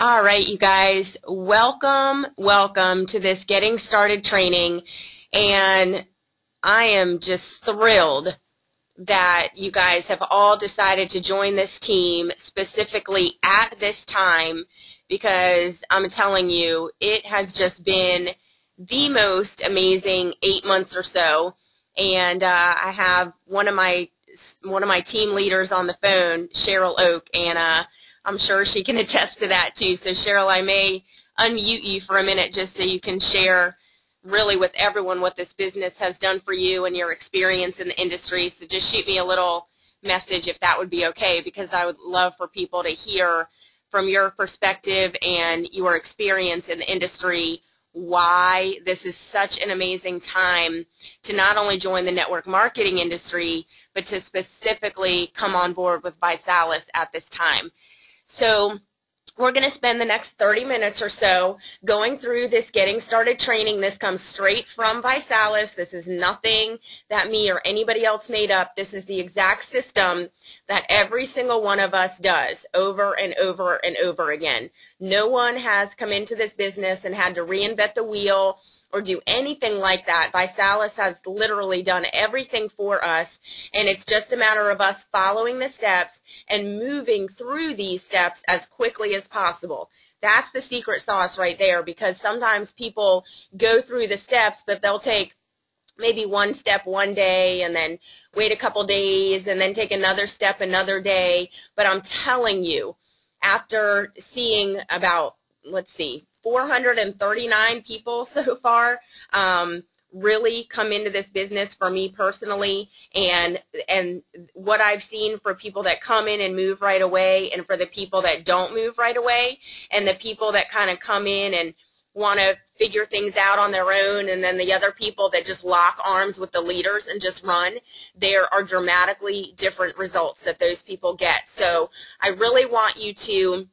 All right, you guys, welcome to this Getting Started training, and I am just thrilled that you guys have all decided to join this team specifically at this time, because I'm telling you, it has just been the most amazing 8 months or so, and I have one of my team leaders on the phone, Cheryl Oak, and I'm sure she can attest to that too. So Cheryl, I may unmute you for a minute just so you can share really with everyone what this business has done for you and your experience in the industry. So just shoot me a little message if that would be okay, because I would love for people to hear from your perspective and your experience in the industry why this is such an amazing time to not only join the network marketing industry, but to specifically come on board with Visalus at this time. So we're going to spend the next 30 minutes or so going through this Getting Started training. This comes straight from Visalus. This is nothing that me or anybody else made up. This is the exact system that every single one of us does over and over and over again. No one has come into this business and had to reinvent the wheel or do anything like that. Visalus has literally done everything for us, and it's just a matter of us following the steps and moving through these steps as quickly as possible. That's the secret sauce right there, because sometimes people go through the steps, but they'll take maybe one step one day and then wait a couple days and then take another step another day. But I'm telling you, after seeing about, let's see, 439 people so far really come into this business for me personally, and what I've seen for people that come in and move right away, and for the people that don't move right away, and the people that kind of come in and want to figure things out on their own, and then the other people that just lock arms with the leaders and just run, there are dramatically different results that those people get. So I really want you to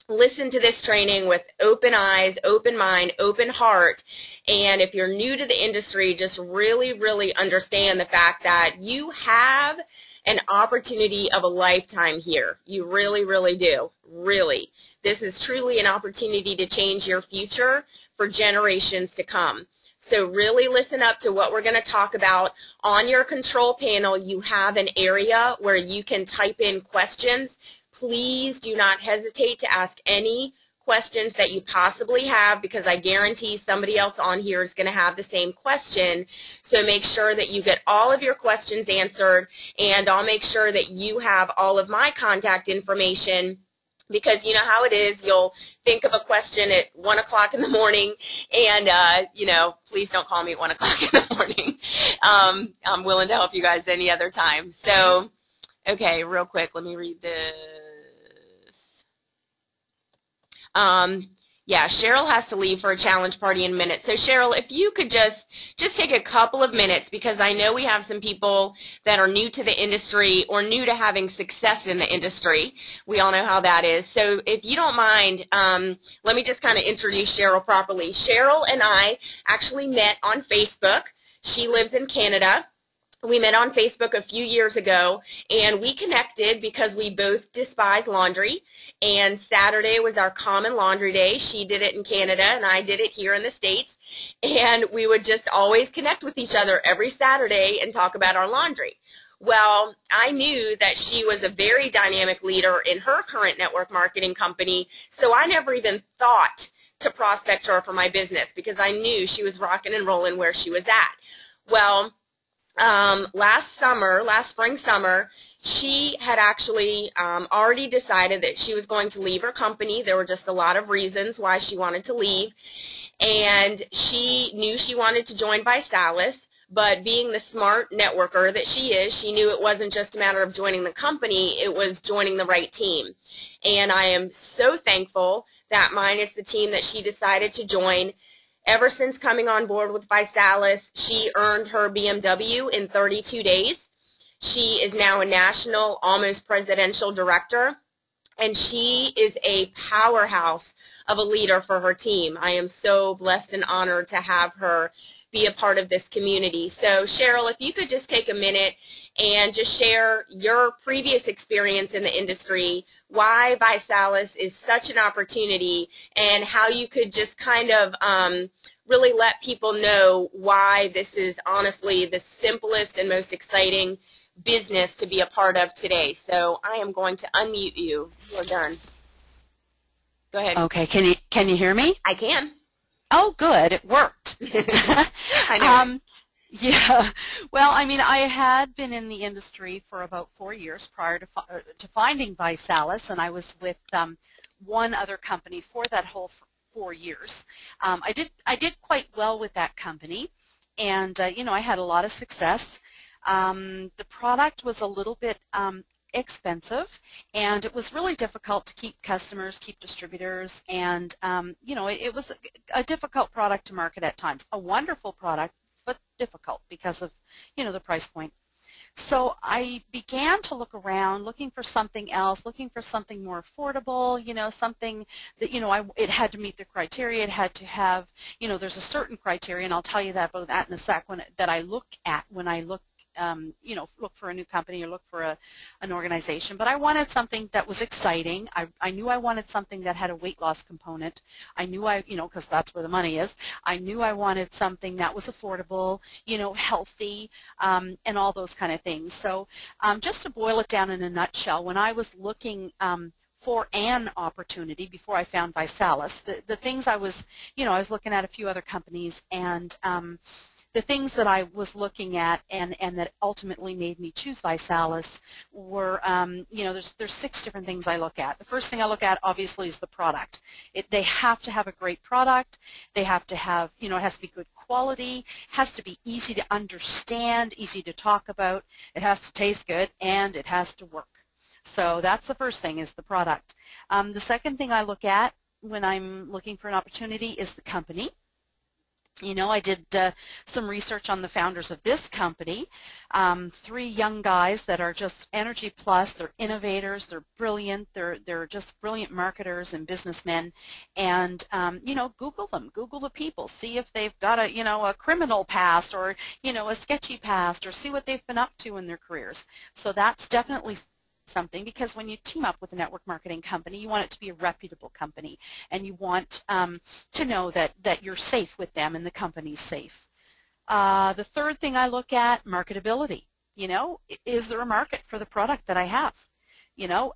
listen to this training with open eyes, open mind, open heart, and if you're new to the industry, just really understand the fact that you have an opportunity of a lifetime here. You really do. Really. This is truly an opportunity to change your future for generations to come. So really listen up to what we're going to talk about. On your control panel, you have an area where you can type in questions. Please do not hesitate to ask any questions that you possibly have, because I guarantee somebody else on here is going to have the same question. So make sure that you get all of your questions answered, and I'll make sure that you have all of my contact information, because you know how it is. You'll think of a question at 1 o'clock in the morning, and, you know, please don't call me at 1 o'clock in the morning. I'm willing to help you guys any other time. So, okay, real quick, let me read this. Yeah, Cheryl has to leave for a challenge party in a minute. So Cheryl, if you could just take a couple of minutes, because I know we have some people that are new to the industry or new to having success in the industry. We all know how that is. So if you don't mind, let me just kind of introduce Cheryl properly. Cheryl and I actually met on Facebook. She lives in Canada. We met on Facebook a few years ago, and we connected because we both despise laundry, and Saturday was our common laundry day. She did it in Canada, and I did it here in the States, and we would just always connect with each other every Saturday and talk about our laundry. Well, I knew that she was a very dynamic leader in her current network marketing company, so I never even thought to prospect her for my business, because I knew she was rocking and rolling where she was at. Well, last spring, summer, she had actually already decided that she was going to leave her company. There were just a lot of reasons why she wanted to leave, and she knew she wanted to join Visalus, but being the smart networker that she is, she knew it wasn't just a matter of joining the company, it was joining the right team. And I am so thankful that mine is the team that she decided to join. Ever since coming on board with Visalus, she earned her BMW in 32 days. She is now a national, almost presidential director, and she is a powerhouse of a leader for her team. I am so blessed and honored to have her be a part of this community. So Cheryl, if you could just take a minute and just share your previous experience in the industry, why Visalus is such an opportunity, and how you could just kind of really let people know why this is honestly the simplest and most exciting business to be a part of today. So I am going to unmute you. You're done. Go ahead. Okay, can you hear me? I can. Oh, good, it worked. I know. Yeah, well, I mean, I had been in the industry for about 4 years prior to finding Visalus, and I was with one other company for that whole 4 years. I did quite well with that company, and you know, I had a lot of success. The product was a little bit expensive, and it was really difficult to keep customers, keep distributors, and you know, it was a difficult product to market at times. A wonderful product, but difficult because of, you know, the price point. So I began to look around, looking for something else, looking for something more affordable, you know, something that, you know, it had to meet the criteria. It had to have, you know, there's a certain criteria, and I'll tell you about that in a sec, that I look at when I look, you know, look for a new company or look for an organization. But I wanted something that was exciting. I knew I wanted something that had a weight loss component. I knew you know, because that's where the money is. I knew I wanted something that was affordable, you know, healthy, and all those kind of things. So just to boil it down in a nutshell, when I was looking for an opportunity before I found Visalus, the things I was, you know, I was looking at a few other companies, and the things that I was looking at and that ultimately made me choose Visalus were, you know, there's 6 different things I look at. The first thing I look at, obviously, is the product. They have to have a great product. They have to have, you know, it has to be good quality, has to be easy to understand, easy to talk about, it has to taste good, and it has to work. So that's the first thing, is the product. The second thing I look at when I'm looking for an opportunity is the company. You know, I did some research on the founders of this company, 3 young guys that are just energy plus. They're innovators, they're brilliant, they're just brilliant marketers and businessmen. And you know, Google them, Google the people, see if they've got a, you know, a criminal past, or, you know, a sketchy past, or see what they've been up to in their careers. So that's definitely something, because when you team up with a network marketing company, you want it to be a reputable company, and you want to know that you're safe with them and the company's safe. The third thing I look at, marketability. You know, is there a market for the product that I have? You know,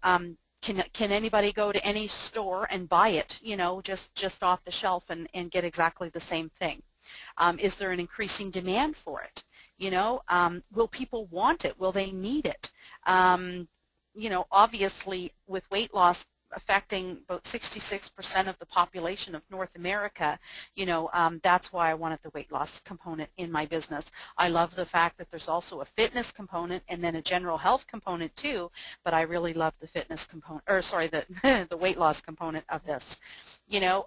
can anybody go to any store and buy it, you know, just off the shelf and get exactly the same thing? Is there an increasing demand for it? You know, will people want it? Will they need it? You know, obviously, with weight loss affecting about 66% of the population of North America, you know, that's why I wanted the weight loss component in my business. I love the fact that there's also a fitness component and then a general health component too, but I really love the fitness component, or sorry, the weight loss component of this. You know,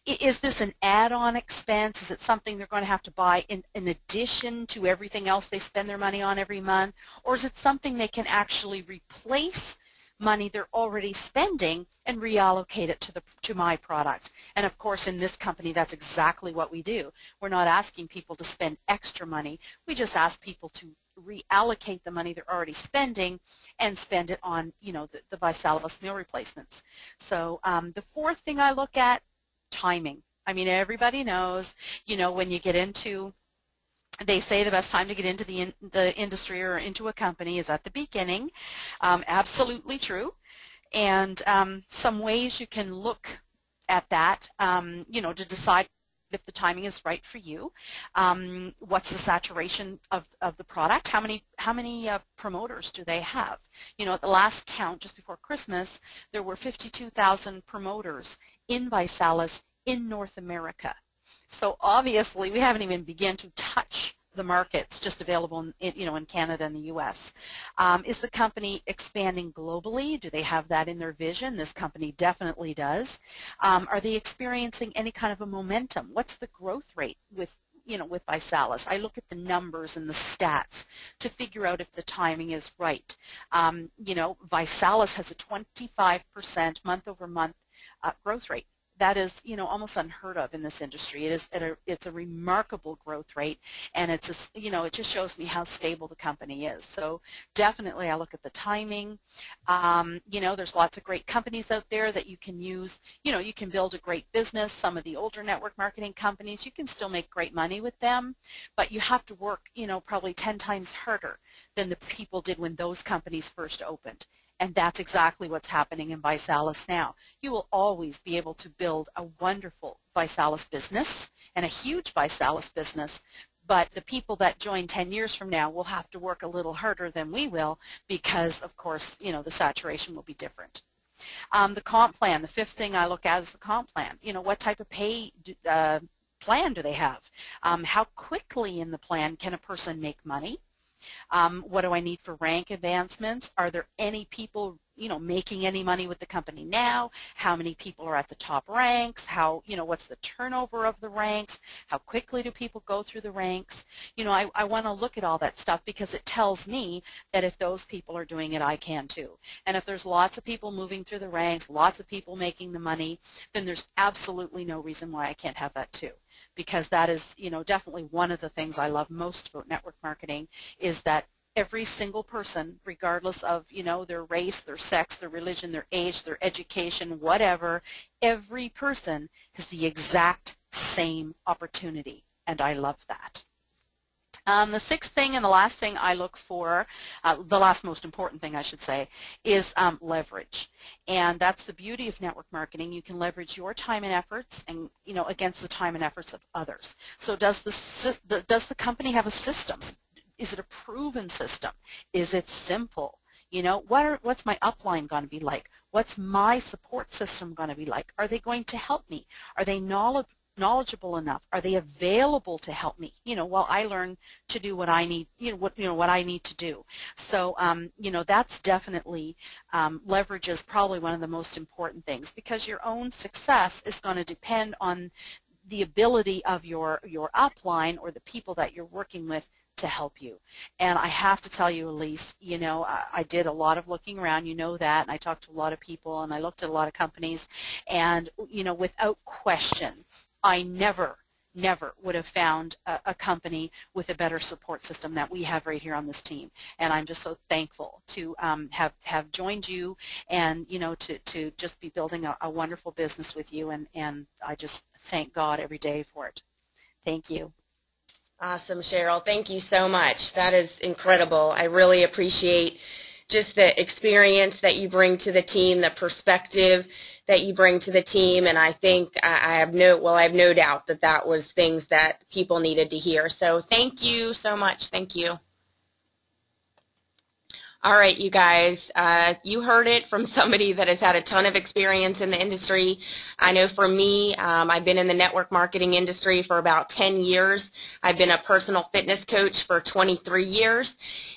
is this an add-on expense? Is it something they're going to have to buy in addition to everything else they spend their money on every month? Or is it something they can actually replace money they're already spending and reallocate it to my product? And of course, in this company, that's exactly what we do. We're not asking people to spend extra money. We just ask people to reallocate the money they're already spending and spend it on, you know, the Visalus meal replacements. So the fourth thing I look at, timing. I mean, everybody knows, you know, when you get into, they say the best time to get into the industry or into a company is at the beginning. Absolutely true. And some ways you can look at that, you know, to decide if the timing is right for you. What's the saturation of the product? How many promoters do they have? You know, at the last count, just before Christmas, there were 52,000 promoters in Visalus in North America. So obviously, we haven't even begun to touch the markets just available in, you know, in Canada and the U.S. Is the company expanding globally? Do they have that in their vision? This company definitely does. Are they experiencing any kind of a momentum? What's the growth rate with, you know, with Visalus? I look at the numbers and the stats to figure out if the timing is right. You know, Visalus has a 25% month-over-month growth rate. that is, almost unheard of in this industry. It's a remarkable growth rate, and it just shows me how stable the company is. So definitely I look at the timing. There's lots of great companies out there that you can use. You can build a great business. Some of the older network marketing companies, you can still make great money with them, but you have to work, probably 10 times harder than the people did when those companies first opened. And that's exactly what's happening in Visalus now. You will always be able to build a wonderful Visalus business and a huge Visalus business, but the people that join 10 years from now will have to work a little harder than we will because, of course, the saturation will be different. The comp plan, the fifth thing I look at is the comp plan. What type of pay plan do they have? How quickly in the plan can a person make money? What do I need for rank advancements? Are there any people, making any money with the company now? How many people are at the top ranks? What's the turnover of the ranks? How quickly do people go through the ranks? I want to look at all that stuff because it tells me that if those people are doing it, I can too. And if there's lots of people moving through the ranks, lots of people making the money, then there's absolutely no reason why I can't have that too. Because that is, definitely one of the things I love most about network marketing is that every single person, regardless of, their race, their sex, their religion, their age, their education, whatever, every person has the exact same opportunity, and I love that. The sixth thing and the last thing I look for, the last most important thing I should say, is leverage. And that's the beauty of network marketing. You can leverage your time and efforts and, against the time and efforts of others. So does the company have a system? Is it a proven system? Is it simple? What's my upline going to be like? What's my support system going to be like? Are they going to help me? Are they knowledgeable enough? Are they available to help me? While I learn to do what I need, what I need to do. So, that's definitely leverage is probably one of the most important things because your own success is going to depend on the ability of your upline or the people that you're working with to help you. And I have to tell you, Alyse, I did a lot of looking around, that, and I talked to a lot of people, and I looked at a lot of companies, and, without question, I never would have found a company with a better support system that we have right here on this team. And I'm just so thankful to have joined you and, to just be building a wonderful business with you, and I just thank God every day for it. Thank you. Awesome, Cheryl. Thank you so much. That is incredible. I really appreciate just the experience that you bring to the team, the perspective that you bring to the team, and I think I have no doubt that that was things that people needed to hear. So thank you so much. Thank you. All right, you guys, you heard it from somebody that has had a ton of experience in the industry. I know for me, I've been in the network marketing industry for about 10 years. I've been a personal fitness coach for 23 years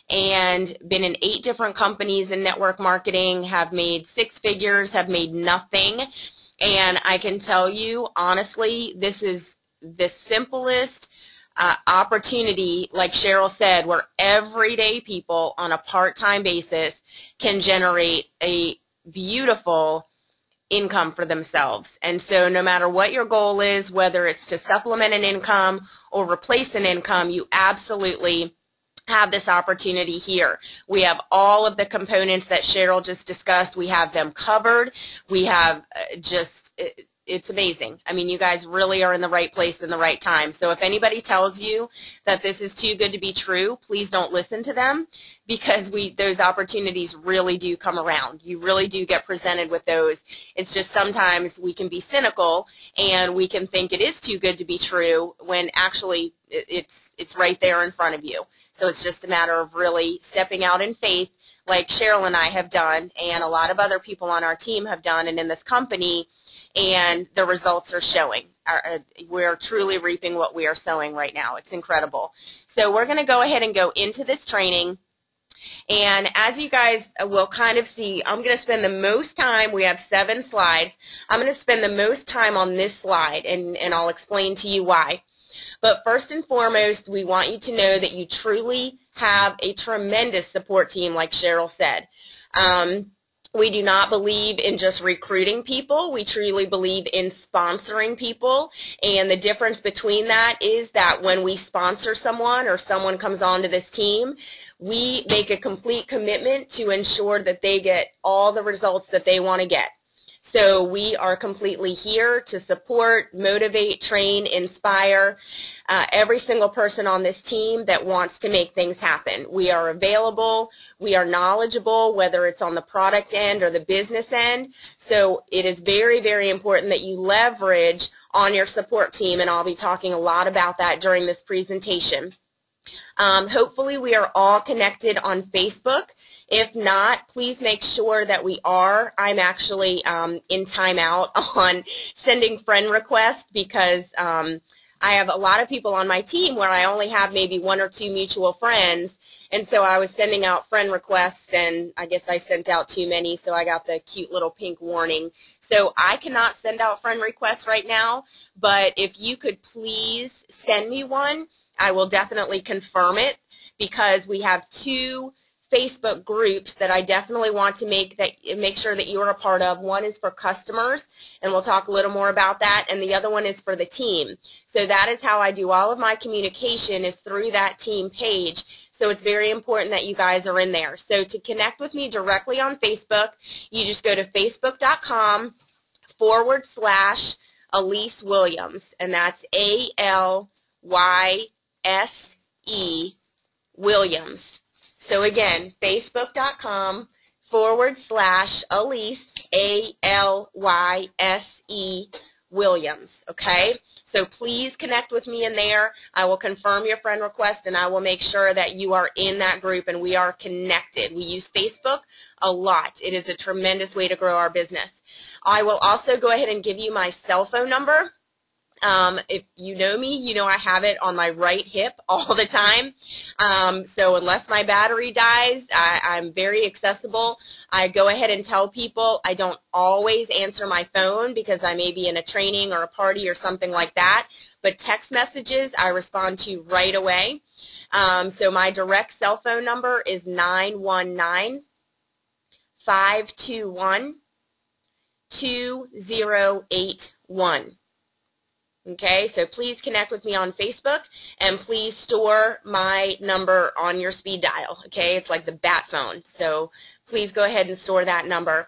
and been in 8 different companies in network marketing, have made 6 figures, have made nothing. And I can tell you, honestly, this is the simplest opportunity, like Cheryl said, where everyday people on a part-time basis can generate a beautiful income for themselves. And so no matter what your goal is, whether it's to supplement an income or replace an income, you absolutely have this opportunity here. We have all of the components that Cheryl just discussed. We have them covered. We have it's amazing. I mean, you guys really are in the right place in the right time. So if anybody tells you that this is too good to be true, please don't listen to them because those opportunities really do come around. You really do get presented with those. It's just sometimes we can be cynical and we can think it is too good to be true when actually it's right there in front of you. So it's just a matter of really stepping out in faith like Cheryl and I have done and a lot of other people on our team have done and in this company, and the results are showing. We're truly reaping what we are sowing right now. It's incredible. So we're going to go ahead and go into this training. And as you guys will kind of see, I'm going to spend the most time, we have 7 slides, I'm going to spend the most time on this slide, and I'll explain to you why. But first and foremost, we want you to know that you truly have a tremendous support team, like Cheryl said. We do not believe in just recruiting people. We truly believe in sponsoring people. And the difference between that is that when we sponsor someone or someone comes onto this team, we make a complete commitment to ensure that they get all the results that they want to get. So we are completely here to support, motivate, train, inspire every single person on this team that wants to make things happen. We are available. We are knowledgeable, whether it's on the product end or the business end. So it is very, very important that you leverage on your support team, and I'll be talking a lot about that during this presentation. Hopefully we are all connected on Facebook. If not, please make sure that we are. I'm actually in timeout on sending friend requests because I have a lot of people on my team where I only have maybe 1 or 2 mutual friends, and so I was sending out friend requests, and I guess I sent out too many, so I got the cute little pink warning. So I cannot send out friend requests right now, but if you could please send me one, I will definitely confirm it, because we have 2 Facebook groups that I definitely want to make sure that you are a part of. One is for customers, and we'll talk a little more about that, and the other one is for the team. So that is how I do all of my communication, is through that team page. So it's very important that you guys are in there. So to connect with me directly on Facebook, you just go to facebook.com/Alyse Williams, and that's ALYSE Williams. So again, facebook.com/Alyse, ALYSE Williams, okay? So please connect with me in there. I will confirm your friend request, and I will make sure that you are in that group and we are connected. We use Facebook a lot. It is a tremendous way to grow our business. I will also go ahead and give you my cell phone number. If you know me, you know I have it on my right hip all the time. So unless my battery dies, I'm very accessible. I go ahead and tell people I don't always answer my phone because I may be in a training or a party or something like that. But text messages I respond to right away. So my direct cell phone number is 919-521-2081. Okay, so please connect with me on Facebook, and please store my number on your speed dial. Okay, it's like the bat phone, so please go ahead and store that number.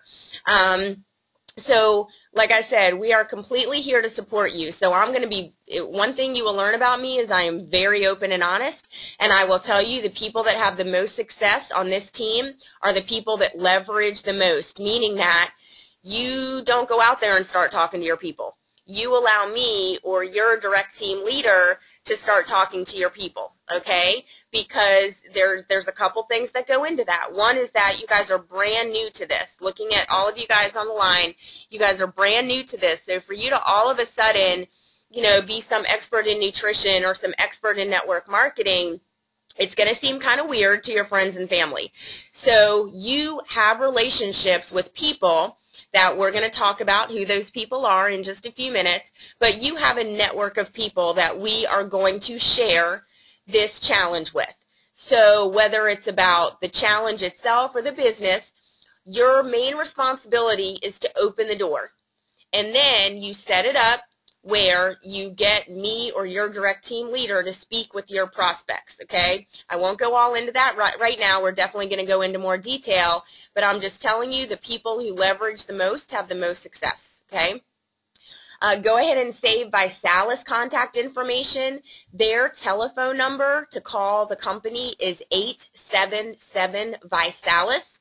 So like I said, we are completely here to support you. So I'm going to be, one thing you will learn about me is I am very open and honest, and I will tell you the people that have the most success on this team are the people that leverage the most, meaning that you don't go out there and start talking to your people. You allow me or your direct team leader to start talking to your people, okay? Because there's a couple things that go into that. One is that you guys are brand new to this. Looking at all of you guys on the line, you guys are brand new to this. So for you to all of a sudden, you know, be some expert in nutrition or some expert in network marketing, it's going to seem kind of weird to your friends and family. So you have relationships with people that we're going to talk about who those people are in just a few minutes, but you have a network of people that we are going to share this challenge with. So whether it's about the challenge itself or the business, your main responsibility is to open the door. And then you set it up where you get me or your direct team leader to speak with your prospects, okay? I won't go all into that right now. We're definitely going to go into more detail, but I'm just telling you the people who leverage the most have the most success, okay? Go ahead and save Visalus contact information. Their telephone number to call the company is 877-Visalus.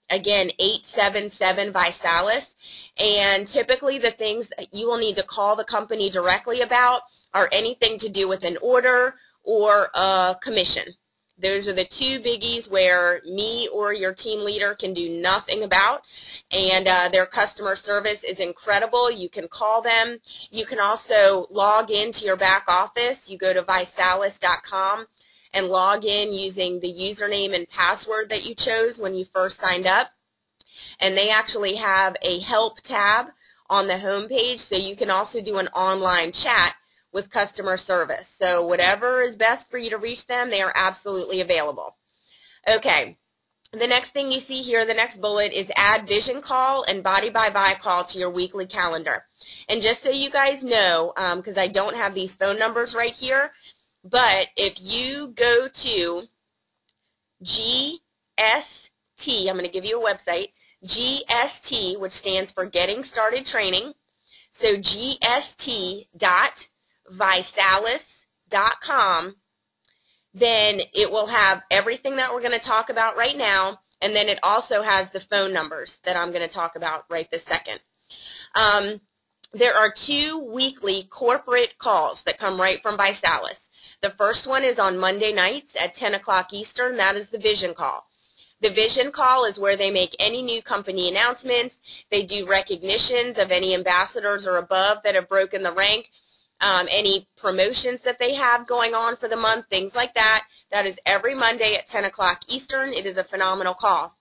Again, 877-Visalus. And typically the things that you will need to call the company directly about are anything to do with an order or a commission. Those are the 2 biggies where me or your team leader can do nothing about, and their customer service is incredible. You can call them. You can also log into your back office. You go to visalus.com and log in using the username and password that you chose when you first signed up. And they actually have a help tab on the home page, so you can also do an online chat with customer service. So whatever is best for you to reach them, they are absolutely available. Okay, The next thing you see here, the next bullet, is add vision call and body by body call to your weekly calendar. And just so you guys know, because I don't have these phone numbers right here, but if you go to GST, I'm going to give you a website, GST, which stands for Getting Started Training, so gst.visalus.com, then it will have everything that we're going to talk about right now, and then it also has the phone numbers that I'm going to talk about right this second. There are 2 weekly corporate calls that come right from Visalus. The first one is on Monday nights at 10 o'clock Eastern. That is the vision call. The vision call is where they make any new company announcements. They do recognitions of any ambassadors or above that have broken the rank, any promotions that they have going on for the month, things like that. That is every Monday at 10 o'clock Eastern. It is a phenomenal call.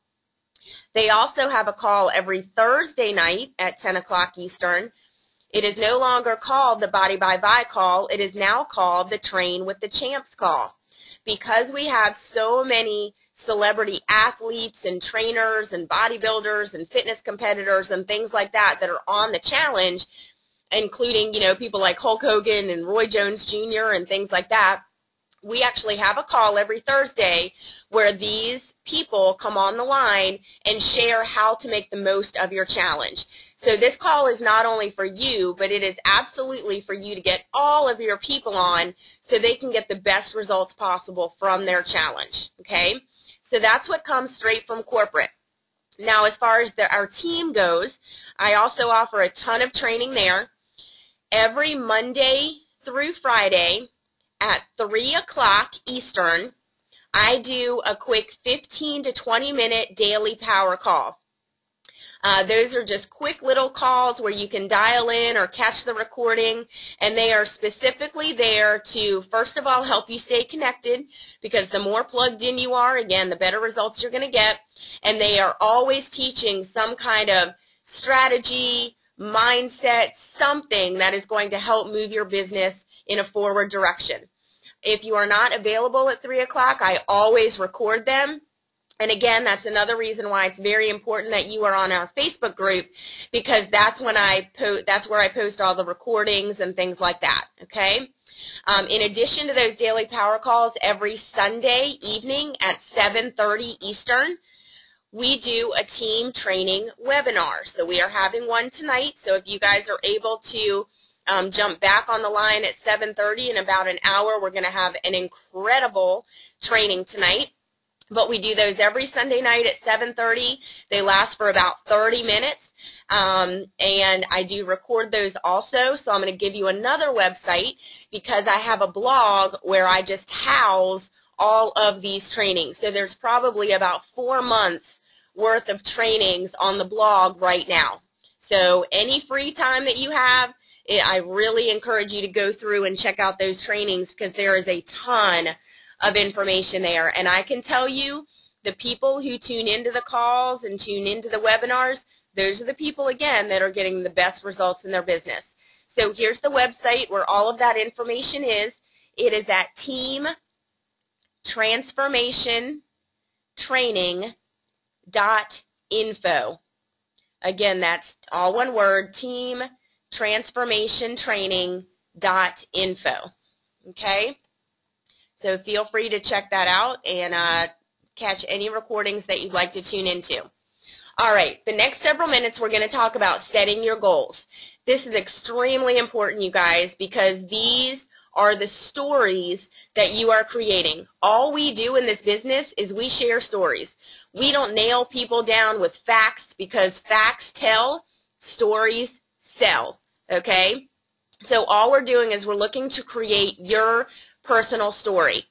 They also have a call every Thursday night at 10 o'clock Eastern. It is no longer called the Body by Bye call. It is now called the Train with the Champs call. Because we have so many celebrity athletes and trainers and bodybuilders and fitness competitors and things like that that are on the challenge, including, people like Hulk Hogan and Roy Jones Jr. and things like that, we actually have a call every Thursday where these people come on the line and share how to make the most of your challenge. So this call is not only for you, but it is absolutely for you to get all of your people on so they can get the best results possible from their challenge, okay? So that's what comes straight from corporate. Now, as far as our team goes, I also offer a ton of training there. Every Monday through Friday at 3 o'clock Eastern, I do a quick 15 to 20 minute daily power call. Those are just quick little calls where you can dial in or catch the recording, and they are specifically there to, first of all, help you stay connected, because the more plugged in you are, again, the better results you're going to get. And they are always teaching some kind of strategy, mindset, something that is going to help move your business in a forward direction. If you are not available at 3 o'clock, I always record them. And again, that's another reason why it's very important that you are on our Facebook group, because that's when that's where I post all the recordings and things like that, okay? In addition to those daily power calls, every Sunday evening at 7:30 Eastern, we do a team training webinar. So we are having one tonight. So if you guys are able to jump back on the line at 7:30, in about an hour, we're going to have an incredible training tonight. But we do those every Sunday night at 7:30. They last for about 30 minutes. And I do record those also. So I'm going to give you another website, because I have a blog where I just house all of these trainings. So there's probably about 4 months worth of trainings on the blog right now. So any free time that you have, I really encourage you to go through and check out those trainings, because there is a ton of information there. And I can tell you, the people who tune into the calls and tune into the webinars, those are the people, again, that are getting the best results in their business. So here's the website where all of that information is. It is at teamtransformationtraining.info. Again, that's all one word, teamtransformationtraining.info. Okay? So feel free to check that out and catch any recordings that you'd like to tune into. All right, the next several minutes we're going to talk about setting your goals. This is extremely important, you guys, because these are the stories that you are creating. All we do in this business is we share stories. We don't nail people down with facts, because facts tell, stories sell, okay? So all we're doing is we're looking to create your personal story.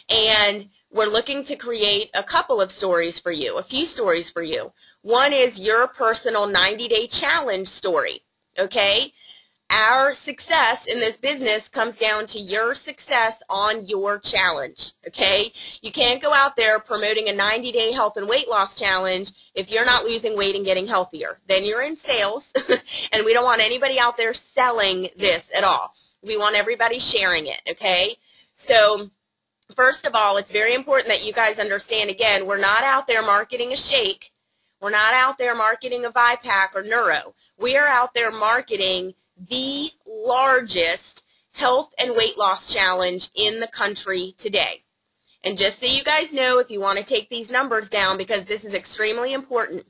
And we're looking to create a couple of stories for you, a few stories for you. One is your personal 90-day challenge story, okay? Our success in this business comes down to your success on your challenge, okay? You can't go out there promoting a 90-day health and weight loss challenge if you're not losing weight and getting healthier. Then you're in sales, and we don't want anybody out there selling this at all. We want everybody sharing it, okay? So First of all, it's very important that you guys understand, again, we're not out there marketing a shake. We're not out there marketing a ViPack or Neuro. We are out there marketing the largest health and weight loss challenge in the country today. And just so you guys know, if you want to take these numbers down, because this is extremely important,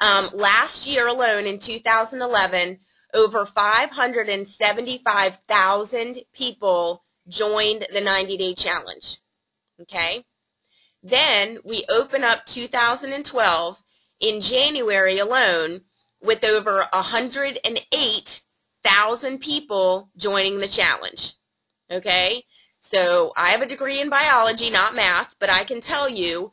last year alone in 2011, over 575,000 people joined the 90-day challenge. Okay? Then we open up 2012 in January alone with over 108,000 people joining the challenge. Okay? So I have a degree in biology, not math, but I can tell you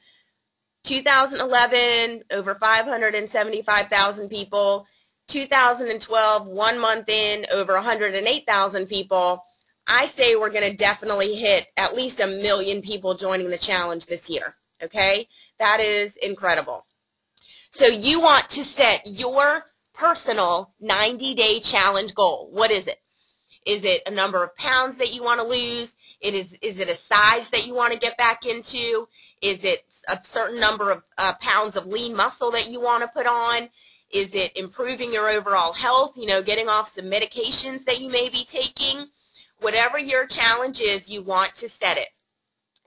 2011, over 575,000 people. 2012, 1 month in, over 108,000 people. I say we're going to definitely hit at least 1 million people joining the challenge this year, okay? That is incredible. So you want to set your personal 90-day challenge goal. What is it? Is it a number of pounds that you want to lose? Is it a size that you want to get back into? Is it a certain number of pounds of lean muscle that you want to put on? Is it improving your overall health, you know, getting off some medications that you may be taking? Whatever your challenge is, you want to set it.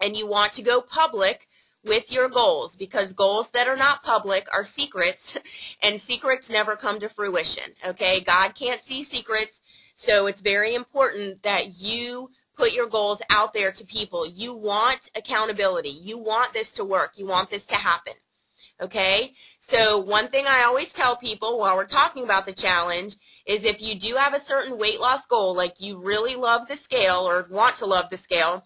And you want to go public with your goals, because goals that are not public are secrets, and secrets never come to fruition, okay? God can't see secrets, so it's very important that you put your goals out there to people. You want accountability. You want this to work. You want this to happen, okay? So one thing I always tell people while we're talking about the challenge is if you do have a certain weight loss goal, like you really love the scale or want to love the scale,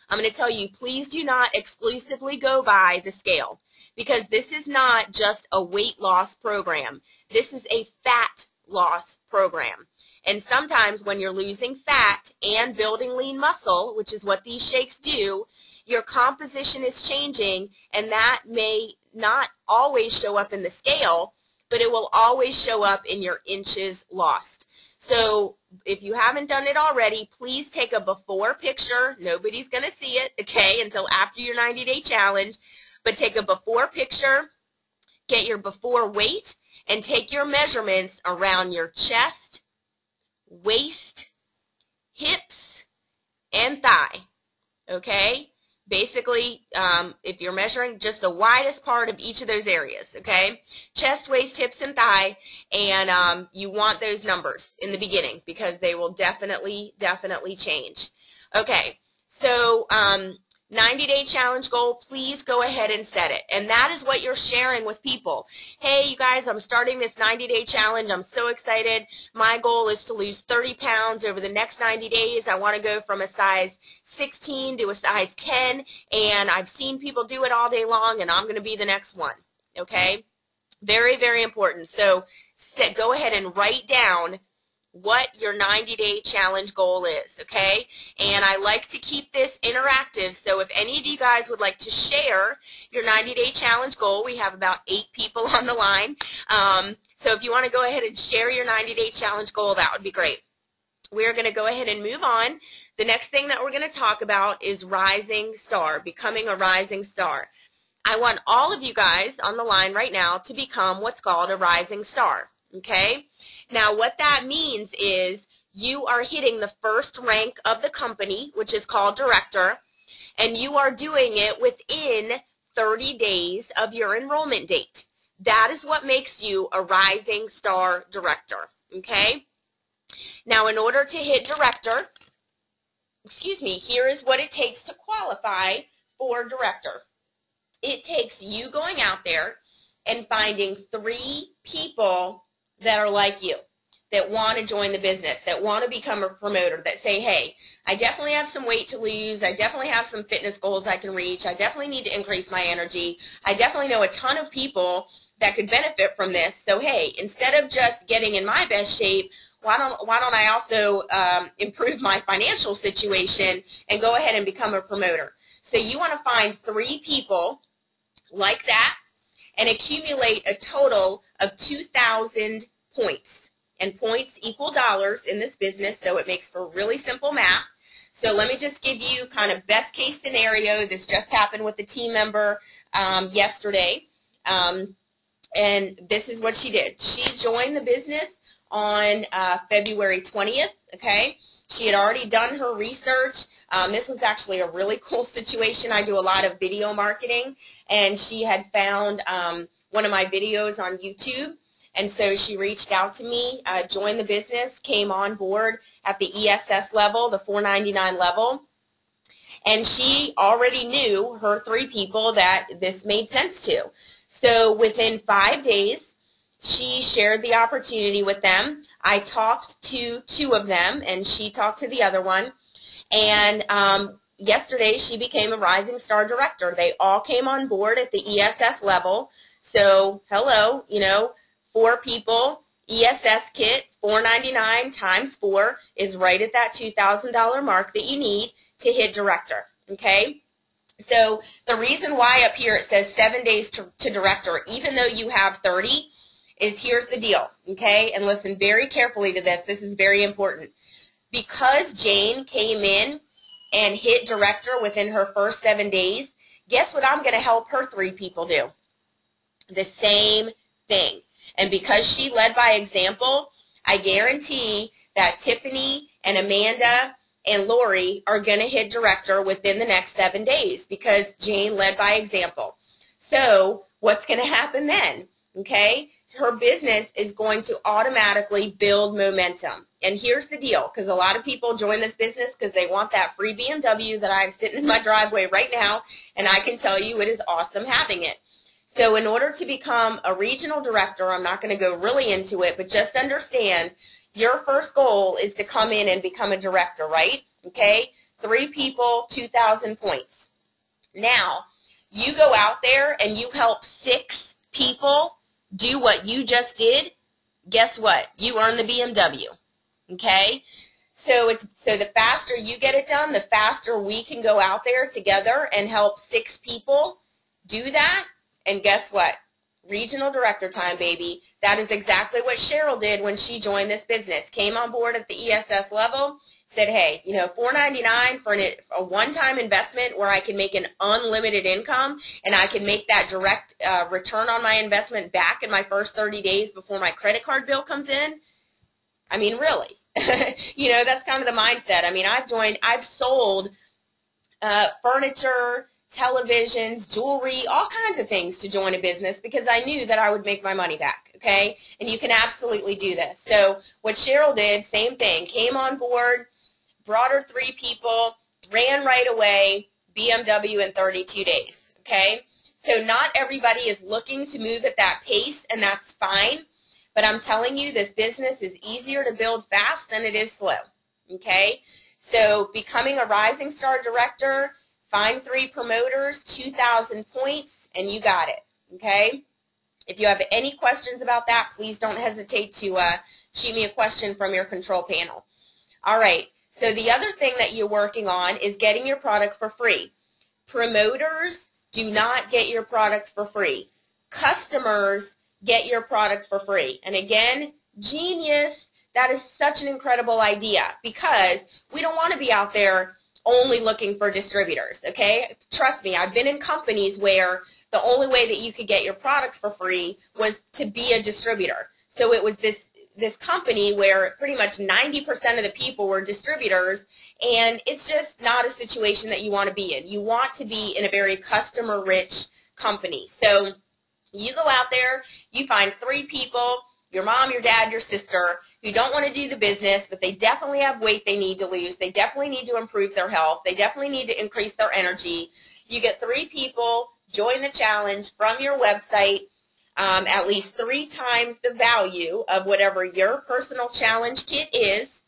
I'm going to tell you, please do not exclusively go by the scale, because this is not just a weight loss program. This is a fat loss program. And sometimes when you're losing fat and building lean muscle, which is what these shakes do, your composition is changing, and that may not always show up in the scale, but it will always show up in your inches lost. So if you haven't done it already, please take a before picture. Nobody's going to see it, okay, until after your 90-day challenge. But take a before picture, get your before weight, and take your measurements around your chest, waist, hips, and thigh, okay? Basically, if you're measuring just the widest part of each of those areas, okay? Chest, waist, hips, and thigh, and you want those numbers in the beginning because they will definitely change. Okay, so 90-day challenge goal, please go ahead and set it. And that is what you're sharing with people. Hey, you guys, I'm starting this 90-day challenge. I'm so excited. My goal is to lose 30 pounds over the next 90 days. I want to go from a size 16 to a size 10, and I've seen people do it all day long, and I'm going to be the next one, okay? Very, very important. So go ahead and write down what your 90-day challenge goal is, okay? And I like to keep this interactive, so if any of you guys would like to share your 90-day challenge goal, we have about 8 people on the line. So if you want to go ahead and share your 90-day challenge goal, that would be great. We're going to go ahead and move on. The next thing that we're going to talk about is rising star, becoming a rising star. I want all of you guys on the line right now to become what's called a rising star, okay? Now, what that means is you are hitting the first rank of the company, which is called director, and you are doing it within 30 days of your enrollment date. That is what makes you a rising star director, okay? Now, in order to hit director, here is what it takes to qualify for director. It takes you going out there and finding 3 people that are like you, that want to join the business, that want to become a promoter, that say, hey, I definitely have some weight to lose, I definitely have some fitness goals I can reach, I definitely need to increase my energy, I definitely know a ton of people that could benefit from this, so hey, instead of just getting in my best shape, why don't I also improve my financial situation and go ahead and become a promoter? So you want to find 3 people like that and accumulate a total of 2,000 points. And points equal dollars in this business, so it makes for really simple math. So let me just give you kind of best case scenario. This just happened with a team member yesterday. And this is what she did. She joined the business on February 20th, okay? She had already done her research. This was actually a really cool situation. I do a lot of video marketing, and she had found one of my videos on YouTube. And so she reached out to me, joined the business, came on board at the ESS level, the $4.99 level. And she already knew her 3 people that this made sense to. So within 5 days, she shared the opportunity with them. I talked to 2 of them, and she talked to the other one. And yesterday, she became a Rising Star Director. They all came on board at the ESS level. So, hello, you know, 4 people, ESS kit, $4.99 times 4 is right at that $2,000 mark that you need to hit Director, okay? So the reason why up here it says 7 days to Director, even though you have 30, is here's the deal, okay? And listen very carefully to this. This is very important. Because Jane came in and hit Director within her first 7 days, guess what I'm going to help her 3 people do? The same thing. And because she led by example, I guarantee that Tiffany and Amanda and Lori are going to hit Director within the next 7 days because Jane led by example. So what's going to happen then? Okay? Her business is going to automatically build momentum. And here's the deal, because a lot of people join this business because they want that free BMW that I have sitting in my driveway right now, and I can tell you it is awesome having it. So in order to become a regional director, I'm not going to go really into it, but just understand your first goal is to come in and become a director, right? Okay? 3 people, 2,000 points. Now, you go out there and you help 6 people do what you just did, guess what? You earn the BMW, okay? So the faster you get it done, the faster we can go out there together and help 6 people do that. And guess what? Regional director time, baby. That is exactly what Cheryl did when she joined this business. Came on board at the ESS level, said, hey, you know, $4.99 for a one-time investment where I can make an unlimited income and I can make that direct return on my investment back in my first 30 days before my credit card bill comes in. I mean, really. You know, that's kind of the mindset. I mean, I've sold furniture, televisions, jewelry, all kinds of things to join a business because I knew that I would make my money back, okay? And you can absolutely do this. So what Cheryl did, same thing, came on board, brought her 3 people, ran right away, BMW in 32 days, okay? So not everybody is looking to move at that pace, and that's fine, but I'm telling you this business is easier to build fast than it is slow, okay? So becoming a Rising Star Director, find 3 promoters, 2,000 points, and you got it, okay? If you have any questions about that, please don't hesitate to shoot me a question from your control panel. All right, so the other thing that you're working on is getting your product for free. Promoters do not get your product for free. Customers get your product for free. And again, genius, that is such an incredible idea because we don't want to be out there only looking for distributors, okay? Trust me, I've been in companies where the only way that you could get your product for free was to be a distributor. So it was this company where pretty much 90% of the people were distributors, and it's just not a situation that you want to be in. You want to be in a very customer-rich company. So you go out there, you find 3 people, your mom, your dad, your sister, who don't want to do the business, but they definitely have weight they need to lose. They definitely need to improve their health. They definitely need to increase their energy. You get 3 people, join the challenge from your website, at least 3 times the value of whatever your personal challenge kit is,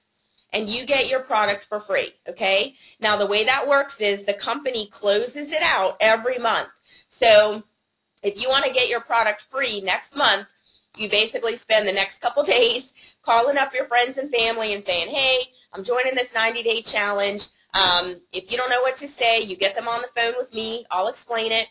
and you get your product for free, okay? Now, the way that works is the company closes it out every month. So if you want to get your product free next month, you basically spend the next couple days calling up your friends and family and saying, hey, I'm joining this 90-day challenge. If you don't know what to say, you get them on the phone with me. I'll explain it.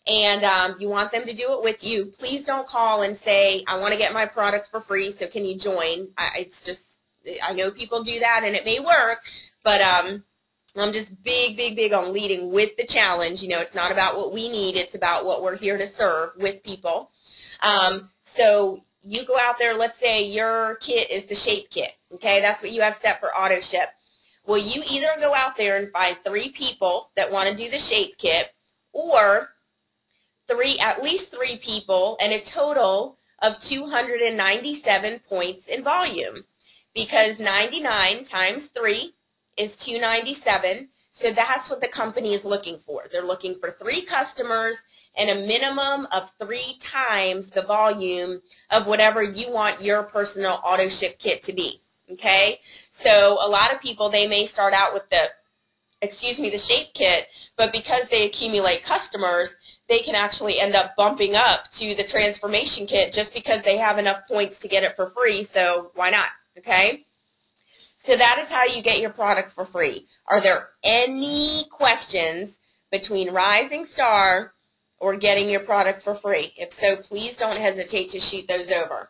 And you want them to do it with you. Please don't call and say, I want to get my product for free, so can you join? It's just, I know people do that, and it may work, but I'm just big, big, big on leading with the challenge. You know, it's not about what we need. It's about what we're here to serve with people. So you go out there, let's say your kit is the shape kit. Okay, that's what you have set for auto ship. Well, you either go out there and find 3 people that want to do the shape kit, or at least 3 people, and a total of 297 points in volume, because 99 times 3 is 297. So that's what the company is looking for. They're looking for 3 customers and a minimum of 3 times the volume of whatever you want your personal auto ship kit to be. Okay? So a lot of people, they may start out with the shape kit, but because they accumulate customers, they can actually end up bumping up to the transformation kit just because they have enough points to get it for free. So why not? Okay? So that is how you get your product for free. Are there any questions between Rising Star or getting your product for free? If so, please don't hesitate to shoot those over.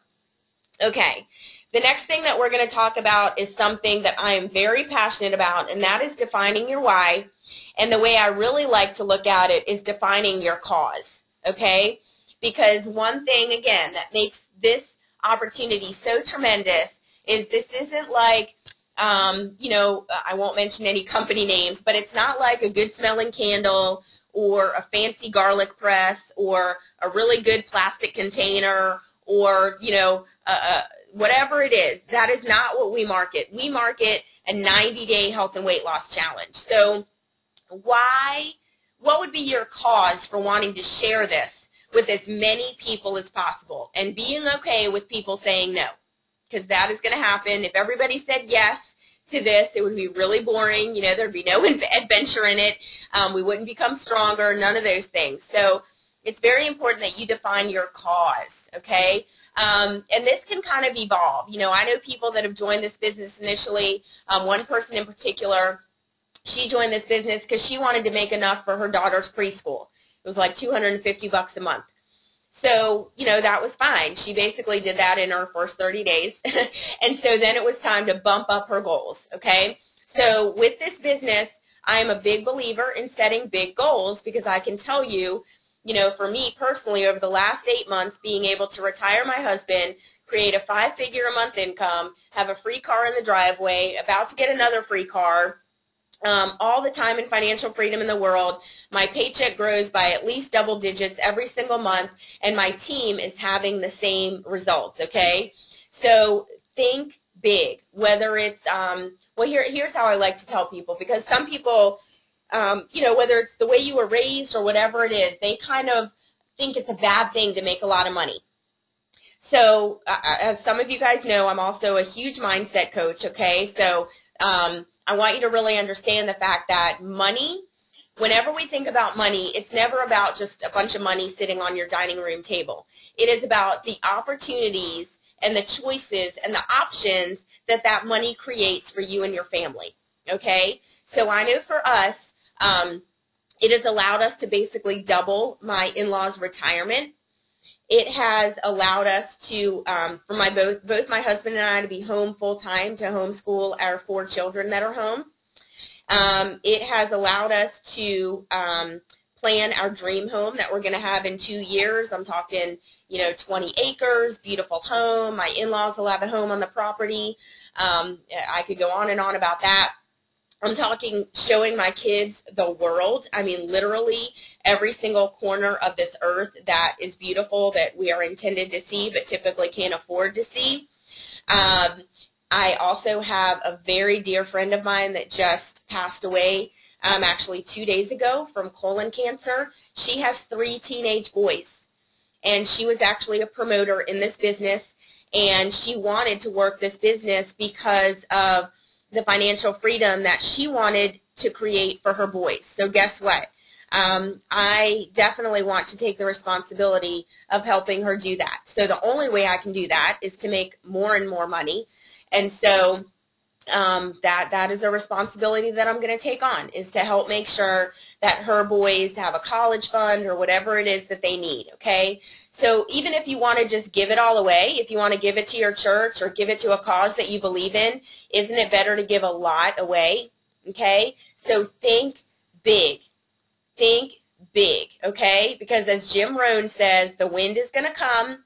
Okay. The next thing that we're going to talk about is something that I am very passionate about, and that is defining your why. And the way I really like to look at it is defining your cause. Okay? Because one thing, again, that makes this opportunity so tremendous is this isn't like, you know, I won't mention any company names, but it's not like a good smelling candle or a fancy garlic press or a really good plastic container or, you know, whatever it is. That is not what we market. We market a 90-day health and weight loss challenge. So what would be your cause for wanting to share this with as many people as possible and being okay with people saying no? Because that is going to happen. If everybody said yes to this, it would be really boring. You know, there'd be no adventure in it. We wouldn't become stronger, none of those things. So it's very important that you define your cause, okay? And this can kind of evolve. You know, I know people that have joined this business initially. One person in particular, she joined this business because she wanted to make enough for her daughter's preschool. It was like $250 a month. So, you know, that was fine. She basically did that in her first 30 days. And so then it was time to bump up her goals, okay? So with this business, I am a big believer in setting big goals because I can tell you, you know, for me personally, over the last 8 months, being able to retire my husband, create a 5-figure a month income, have a free car in the driveway, about to get another free car, all the time in financial freedom in the world. My paycheck grows by at least double digits every single month, and my team is having the same results, okay? So think big, whether it's, well, here's how I like to tell people, because some people, you know, whether it's the way you were raised or whatever it is, they kind of think it's a bad thing to make a lot of money. So as some of you guys know, I'm also a huge mindset coach, okay? So I want you to really understand the fact that money, whenever we think about money, it's never about just a bunch of money sitting on your dining room table. It is about the opportunities and the choices and the options that that money creates for you and your family, okay? So I know for us, it has allowed us to basically double my in-laws' retirement. It has allowed us to, for both my husband and I to be home full-time to homeschool our 4 children that are home. It has allowed us to plan our dream home that we're going to have in 2 years. I'm talking, you know, 20 acres, beautiful home. My in-laws will have a home on the property. I could go on and on about that. I'm talking showing my kids the world. I mean, literally every single corner of this earth that is beautiful, that we are intended to see but typically can't afford to see. I also have a very dear friend of mine that just passed away actually 2 days ago from colon cancer. She has 3 teenage boys, and she was actually a promoter in this business, and she wanted to work this business because of the financial freedom that she wanted to create for her boys. So guess what? I definitely want to take the responsibility of helping her do that. So the only way I can do that is to make more and more money. And so that is a responsibility that I'm going to take on, is to help make sure that her boys have a college fund or whatever it is that they need, okay? So even if you want to just give it all away, if you want to give it to your church or give it to a cause that you believe in, isn't it better to give a lot away? Okay? So think big. Think big, okay? Because as Jim Rohn says, the wind is going to come,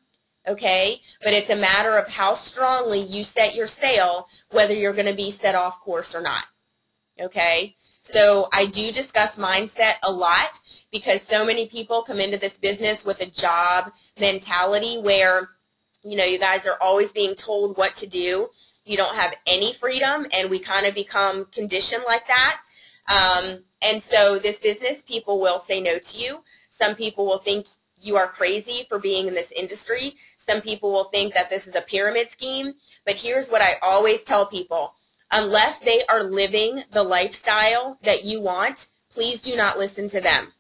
okay? But it's a matter of how strongly you set your sail, whether you're going to be set off course or not, okay? So I do discuss mindset a lot because so many people come into this business with a job mentality where, you know, you guys are always being told what to do. You don't have any freedom, and we kind of become conditioned like that. And so this business, people will say no to you. Some people will think you are crazy for being in this industry. Some people will think that this is a pyramid scheme. But here's what I always tell people. Unless they are living the lifestyle that you want, please do not listen to them.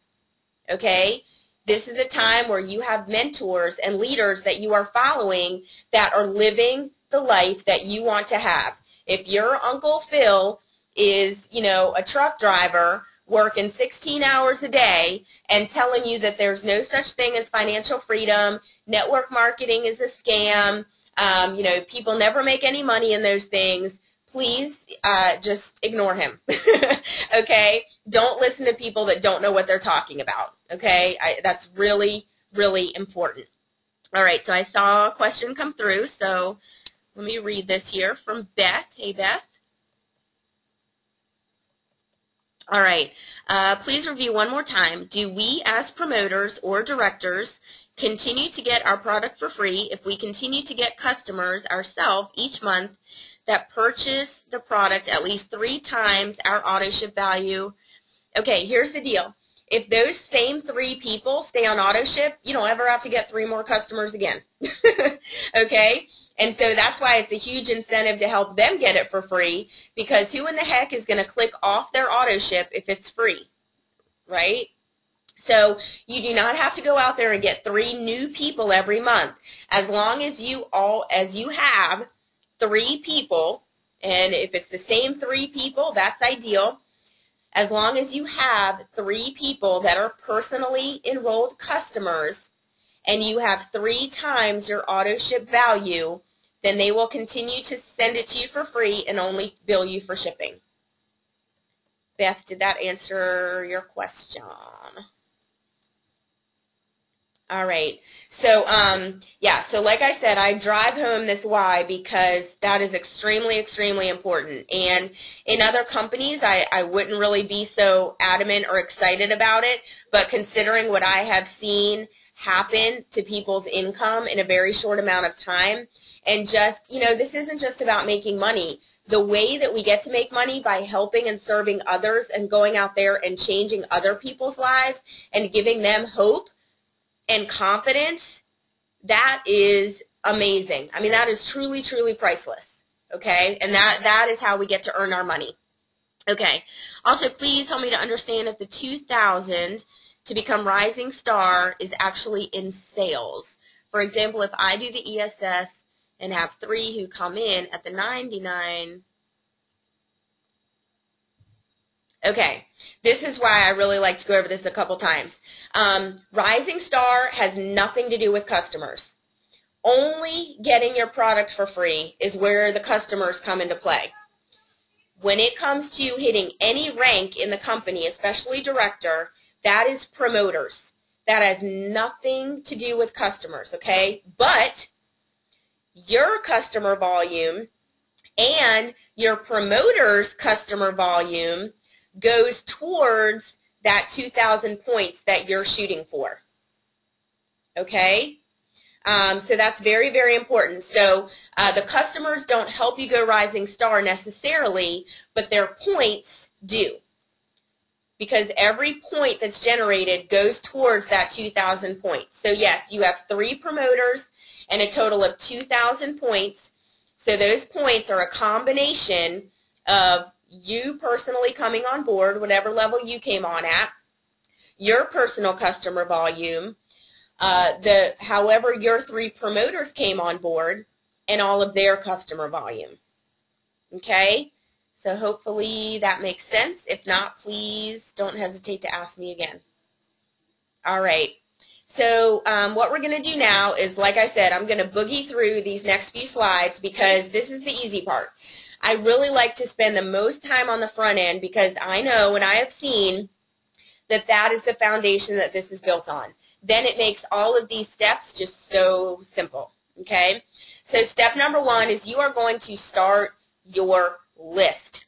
Okay? This is a time where you have mentors and leaders that you are following that are living the life that you want to have. If your Uncle Phil is, you know, a truck driver working 16 hours a day and telling you that there's no such thing as financial freedom, network marketing is a scam, you know, people never make any money in those things, please just ignore him, okay? Don't listen to people that don't know what they're talking about, okay? That's really, really important. All right, so I saw a question come through, so let me read this here from Beth. Hey, Beth. All right, please review one more time. Do we as promoters or directors continue to get our product for free if we continue to get customers ourselves each month that purchase the product at least 3 times our auto ship value? Okay, here's the deal. If those same 3 people stay on auto ship, you don't ever have to get 3 more customers again. Okay? And so that's why it's a huge incentive to help them get it for free, because who in the heck is going to click off their auto ship if it's free, right? So you do not have to go out there and get 3 new people every month. As long as you have 3 people, and if it's the same 3 people, that's ideal. As long as you have 3 people that are personally enrolled customers and you have 3 times your auto ship value, then they will continue to send it to you for free and only bill you for shipping. Beth, did that answer your question? All right. So, yeah, so like I said, I drive home this why because that is extremely, extremely important. And in other companies, I wouldn't really be so adamant or excited about it, but considering what I have seen happen to people's income in a very short amount of time, and just, you know, this isn't just about making money. The way that we get to make money by helping and serving others and going out there and changing other people's lives and giving them hope and confidence, that is amazing. I mean, that is truly, truly priceless, okay? And that is how we get to earn our money. Okay. Also, please help me to understand if the 2,000 to become Rising Star is actually in sales. For example, if I do the ESS and have 3 who come in at the 99. Okay, this is why I really like to go over this a couple times. Rising Star has nothing to do with customers. Only getting your product for free is where the customers come into play. When it comes to hitting any rank in the company, especially director, that is promoters. That has nothing to do with customers, okay? But your customer volume and your promoter's customer volume goes towards that 2,000 points that you're shooting for. Okay? So that's very, very important. So the customers don't help you go Rising Star necessarily, but their points do. Because every point that's generated goes towards that 2,000 points. So yes, you have 3 promoters and a total of 2,000 points. So those points are a combination of you personally coming on board, whatever level you came on at, your personal customer volume, however your 3 promoters came on board, and all of their customer volume. Okay? So hopefully that makes sense. If not, please don't hesitate to ask me again. All right. So what we're going to do now is, like I said, I'm going to boogie through these next few slides because this is the easy part. I really like to spend the most time on the front end because I know and I have seen that that is the foundation that this is built on. Then it makes all of these steps just so simple, okay? So step number 1 is you are going to start your list.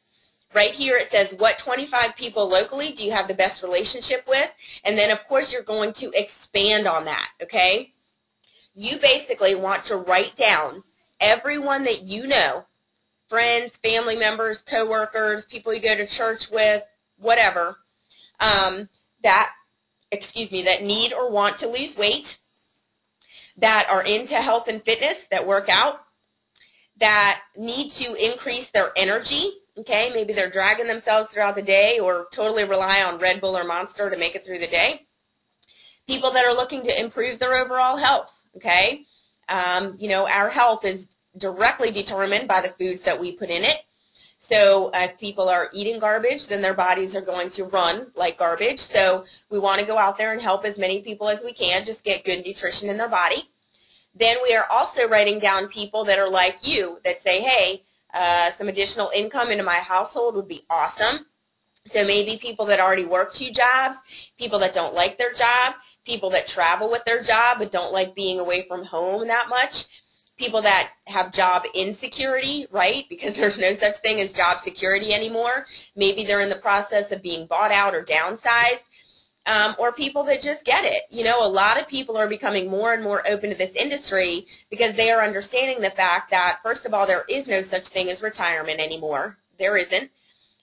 Right here it says, what 25 people locally do you have the best relationship with? And then, of course, you're going to expand on that, okay? You basically want to write down everyone that you know, friends, family members, coworkers, people you go to church with, whatever, that need or want to lose weight, that are into health and fitness, that work out, that need to increase their energy, okay? Maybe they're dragging themselves throughout the day or totally rely on Red Bull or Monster to make it through the day. People that are looking to improve their overall health, okay? Our health is directly determined by the foods that we put in it. So if people are eating garbage, then their bodies are going to run like garbage. So we want to go out there and help as many people as we can just get good nutrition in their body. Then we are also writing down people that are like you that say, hey, some additional income into my household would be awesome. So maybe people that already work 2 jobs, people that don't like their job, people that travel with their job but don't like being away from home that much, people that have job insecurity, right, because there's no such thing as job security anymore. Maybe they're in the process of being bought out or downsized, or people that just get it. A lot of people are becoming more and more open to this industry because they are understanding the fact that, first of all, there is no such thing as retirement anymore. There isn't.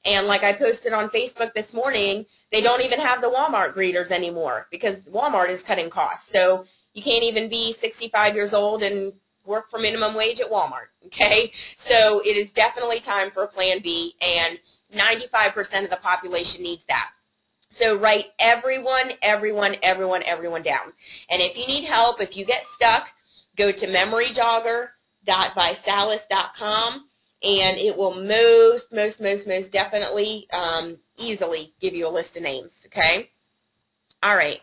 And like I posted on Facebook this morning, they don't even have the Walmart greeters anymore because Walmart is cutting costs. So you can't even be 65 years old and work for minimum wage at Walmart, okay? So it is definitely time for a plan B, and 95% of the population needs that. So write everyone down. And if you need help, if you get stuck, go to memorygogger.visalus.com, and it will most definitely easily give you a list of names, okay? All right.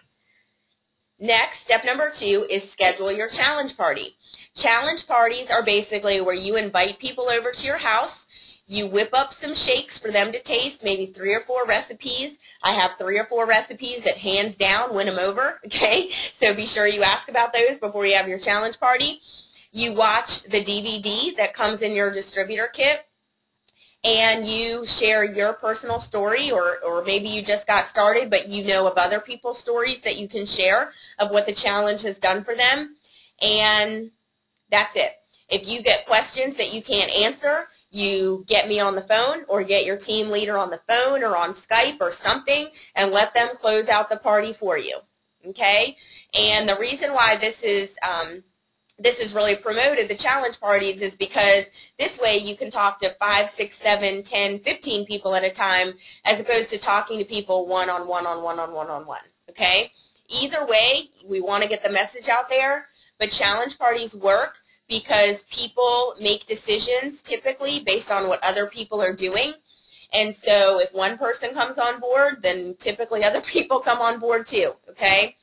Next, step number 2 is schedule your challenge party. Challenge parties are basically where you invite people over to your house. You whip up some shakes for them to taste, maybe 3 or 4 recipes. I have 3 or 4 recipes that hands down win them over, okay? So be sure you ask about those before you have your challenge party. You watch the DVD that comes in your distributor kit, and you share your personal story, or maybe you just got started but you know of other people's stories that you can share of what the challenge has done for them, and that's it. If you get questions that you can't answer, you get me on the phone or get your team leader on the phone or on Skype or something and let them close out the party for you, okay? And the reason why this is really promoted, the challenge parties, is because this way you can talk to 5, 6, 7, 10, 15 people at a time as opposed to talking to people one-on-one, okay? Either way, we want to get the message out there, but challenge parties work because people make decisions typically based on what other people are doing. And so if one person comes on board, then typically other people come on board too, okay?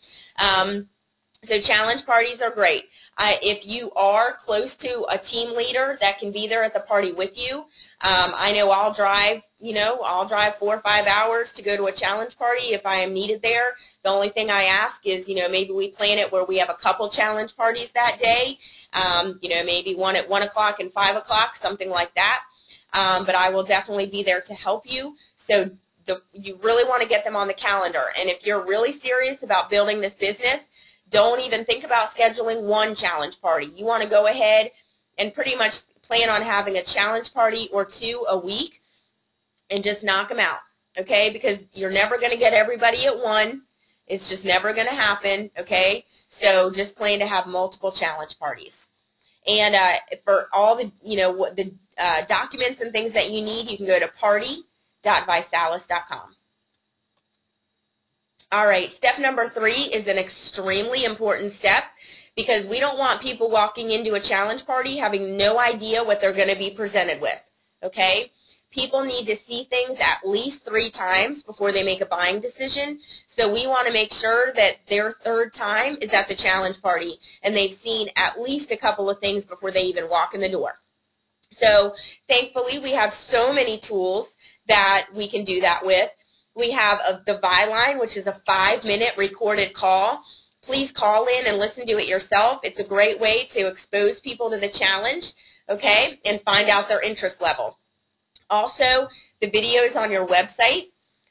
So challenge parties are great. If you are close to a team leader that can be there at the party with you, I know I'll drive 4 or 5 hours to go to a challenge party if I am needed there. The only thing I ask is, maybe we plan it where we have a couple challenge parties that day, maybe one at 1 o'clock and 5 o'clock, something like that. But I will definitely be there to help you. So you really want to get them on the calendar. And if you're really serious about building this business, don't even think about scheduling one challenge party. You want to go ahead and pretty much plan on having a challenge party or 2 a week and just knock them out, okay? Because you're never going to get everybody at one. It's just never going to happen, okay? So just plan to have multiple challenge parties. And for all the, documents and things that you need, you can go to party.visalus.com. All right, step number 3 is an extremely important step because we don't want people walking into a challenge party having no idea what they're going to be presented with, okay? People need to see things at least 3 times before they make a buying decision, so we want to make sure that their 3rd time is at the challenge party and they've seen at least a couple of things before they even walk in the door. So thankfully, we have so many tools that we can do that with. We have the Byline, which is a 5-minute recorded call. Please call in and listen to it yourself. It's a great way to expose people to the challenge, okay, and find out their interest level. Also, the videos on your website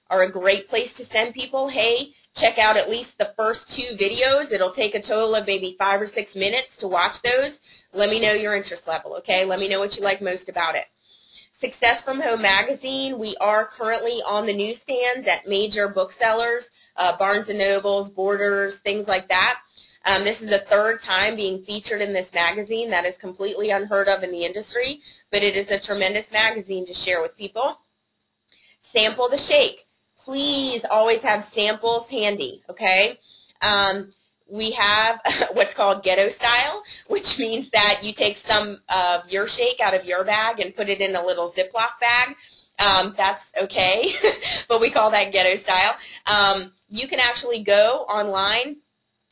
are a great place to send people, hey, check out at least the first 2 videos. It'll take a total of maybe 5 or 6 minutes to watch those. Let me know your interest level, okay? Let me know what you like most about it. Success from Home magazine, we are currently on the newsstands at major booksellers, Barnes & Nobles, Borders, things like that. This is the 3rd time being featured in this magazine. That is completely unheard of in the industry, but it is a tremendous magazine to share with people. Sample the shake. Please always have samples handy, okay? We have what's called ghetto style, which means that you take some of your shake out of your bag and put it in a little Ziploc bag. That's okay, but we call that ghetto style. You can actually go online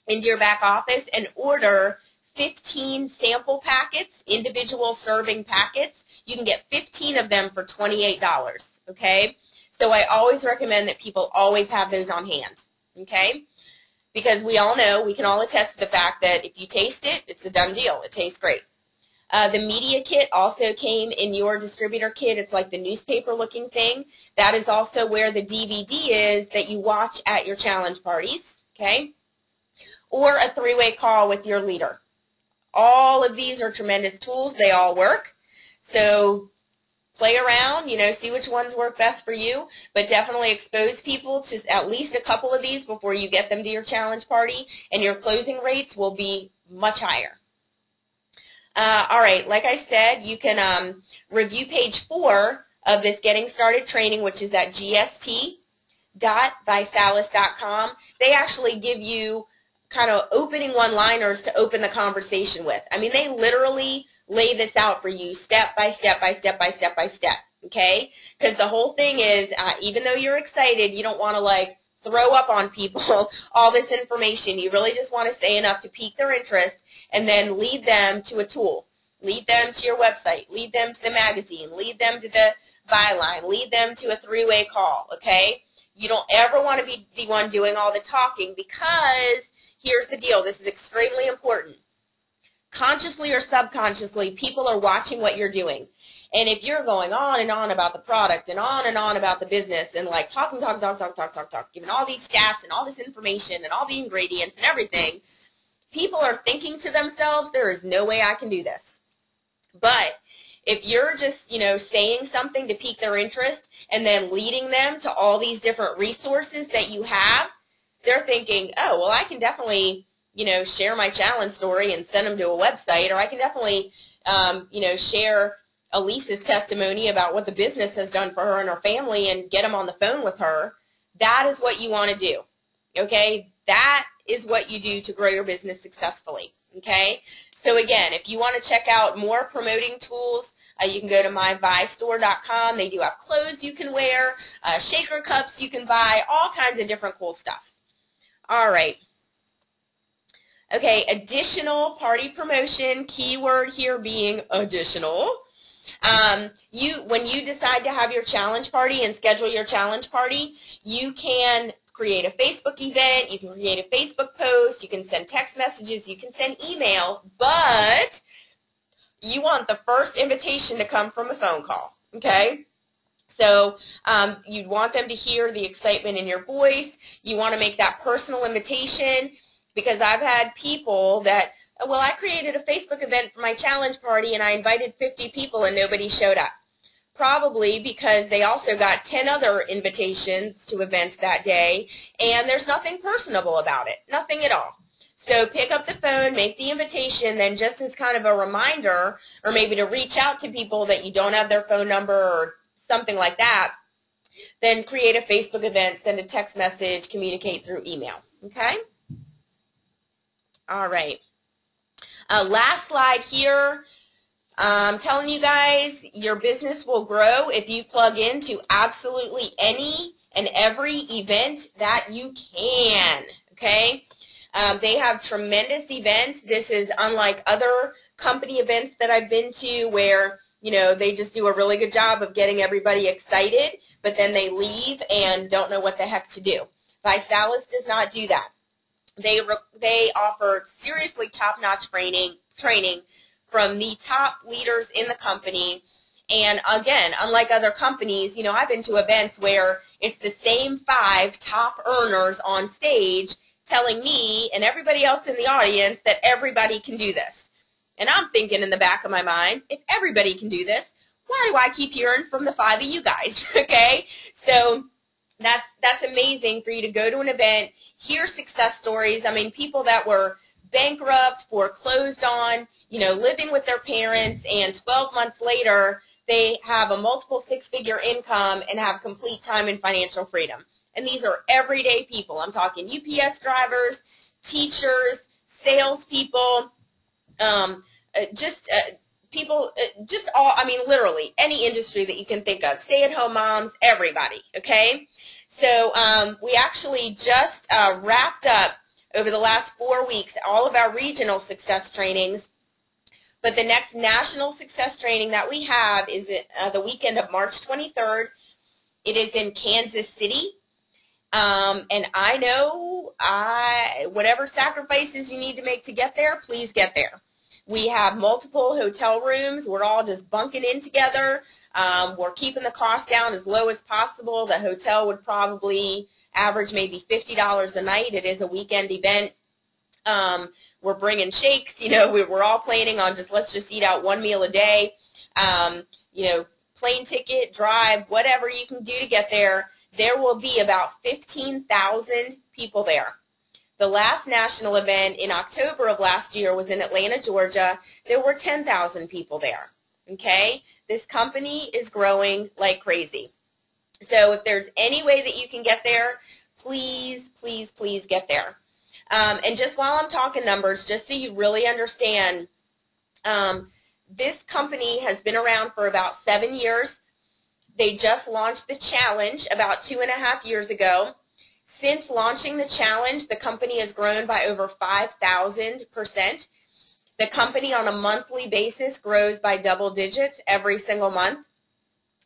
into your back office and order 15 sample packets, individual serving packets. You can get 15 of them for $28, okay? So I always recommend that people always have those on hand, okay? Because we all know, we can all attest to the fact that if you taste it, it's a done deal. It tastes great. The media kit also came in your distributor kit. It's like the newspaper looking thing. That is also where the DVD is that you watch at your challenge parties, okay? Or a 3-way call with your leader. All of these are tremendous tools. They all work. So play around, see which ones work best for you, but definitely expose people to at least a couple of these before you get them to your challenge party, and your closing rates will be much higher. All right, like I said, you can review page 4 of this Getting Started training, which is at gst.visalus.com. They actually give you kind of opening one-liners to open the conversation with. I mean, they literally lay this out for you step by step by step by step by step, okay? Because the whole thing is, even though you're excited, you don't want to, like, throw up on people all this information. You really just want to say enough to pique their interest and then lead them to a tool. Lead them to your website. Lead them to the magazine. Lead them to the Byline. Lead them to a 3-way call, okay? You don't ever want to be the one doing all the talking, because here's the deal. This is extremely important. Consciously or subconsciously, people are watching what you're doing. And if you're going on and on about the product and on about the business and like talk, giving all these stats and all this information and all the ingredients and everything, people are thinking to themselves, there is no way I can do this. But if you're just, saying something to pique their interest and then leading them to all these different resources that you have, they're thinking, oh, well, I can definitely share my challenge story and send them to a website, or I can definitely, share Alyse's testimony about what the business has done for her and her family and get them on the phone with her. That is what you want to do, okay? That is what you do to grow your business successfully, okay? So again, if you want to check out more promoting tools, you can go to myvistore.com. They do have clothes you can wear, shaker cups you can buy, all kinds of different cool stuff. All right. Okay, additional party promotion, keyword here being additional. When you decide to have your challenge party and schedule your challenge party, you can create a Facebook event, you can create a Facebook post, you can send text messages, you can send email, but you want the first invitation to come from a phone call, okay? So you'd want them to hear the excitement in your voice. You want to make that personal invitation, because I've had people that, well, I created a Facebook event for my challenge party and I invited 50 people and nobody showed up. Probably because they also got 10 other invitations to events that day, and there's nothing personable about it, nothing at all. So pick up the phone, make the invitation, then just as kind of a reminder, or maybe to reach out to people that you don't have their phone number or something like that, then create a Facebook event, send a text message, communicate through email, okay? All right. Last slide here. I'm telling you guys, your business will grow if you plug into absolutely any and every event that you can, okay? They have tremendous events. This is unlike other company events that I've been to where you know, they just do a really good job of getting everybody excited, but then they leave and don't know what the heck to do. Visalus does not do that. They offer seriously top-notch training from the top leaders in the company. And again, unlike other companies, you know, I've been to events where it's the same 5 top earners on stage telling me and everybody else in the audience that everybody can do this. And I'm thinking in the back of my mind, if everybody can do this, why do I keep hearing from the 5 of you guys? Okay? So that's amazing for you to go to an event, hear success stories. I mean, people that were bankrupt, foreclosed on, you know, living with their parents, and 12 months later, they have a multiple 6-figure income and have complete time and financial freedom. And these are everyday people. I'm talking UPS drivers, teachers, salespeople, people, just all, I mean, literally any industry that you can think of, stay-at-home moms, everybody, okay? So we actually just wrapped up over the last 4 weeks all of our regional success trainings, but the next national success training that we have is the weekend of March 23rd. It is in Kansas City. And I know whatever sacrifices you need to make to get there, please get there. We have multiple hotel rooms. We're all just bunking in together. We're keeping the cost down as low as possible. The hotel would probably average maybe $50 a night. It is a weekend event. We're bringing shakes. You know, we're all planning on let's just eat out 1 meal a day. You know, plane ticket, drive, whatever you can do to get there. There will be about 15,000 people there. The last national event in October of last year was in Atlanta, Georgia. There were 10,000 people there. Okay? This company is growing like crazy. So if there's any way that you can get there, please, please, please get there. And just while I'm talking numbers, just so you really understand, this company has been around for about 7 years. They just launched the challenge about 2.5 years ago. Since launching the challenge, the company has grown by over 5,000%. The company on a monthly basis grows by double digits every single month.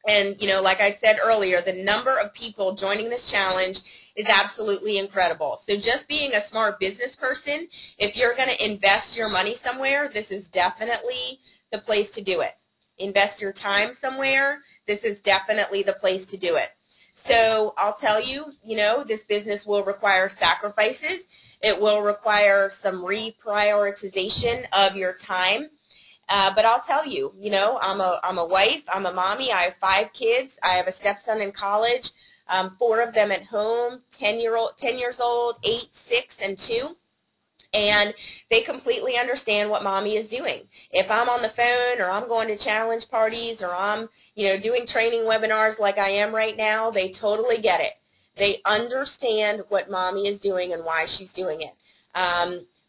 And, you know, like I said earlier, the number of people joining this challenge is absolutely incredible. So just being a smart business person, if you're going to invest your money somewhere, this is definitely the place to do it. Invest your time somewhere, this is definitely the place to do it. So I'll tell you, you know, this business will require sacrifices. It will require some reprioritization of your time. But I'll tell you, you know, I'm a wife, I'm a mommy, I have 5 kids, I have a stepson in college, 4 of them at home, 10 years old, 8, 6, and 2. And they completely understand what mommy is doing. If I'm on the phone or I'm going to challenge parties or I'm, you know, doing training webinars like I am right now, they totally get it. They understand what mommy is doing and why she's doing it.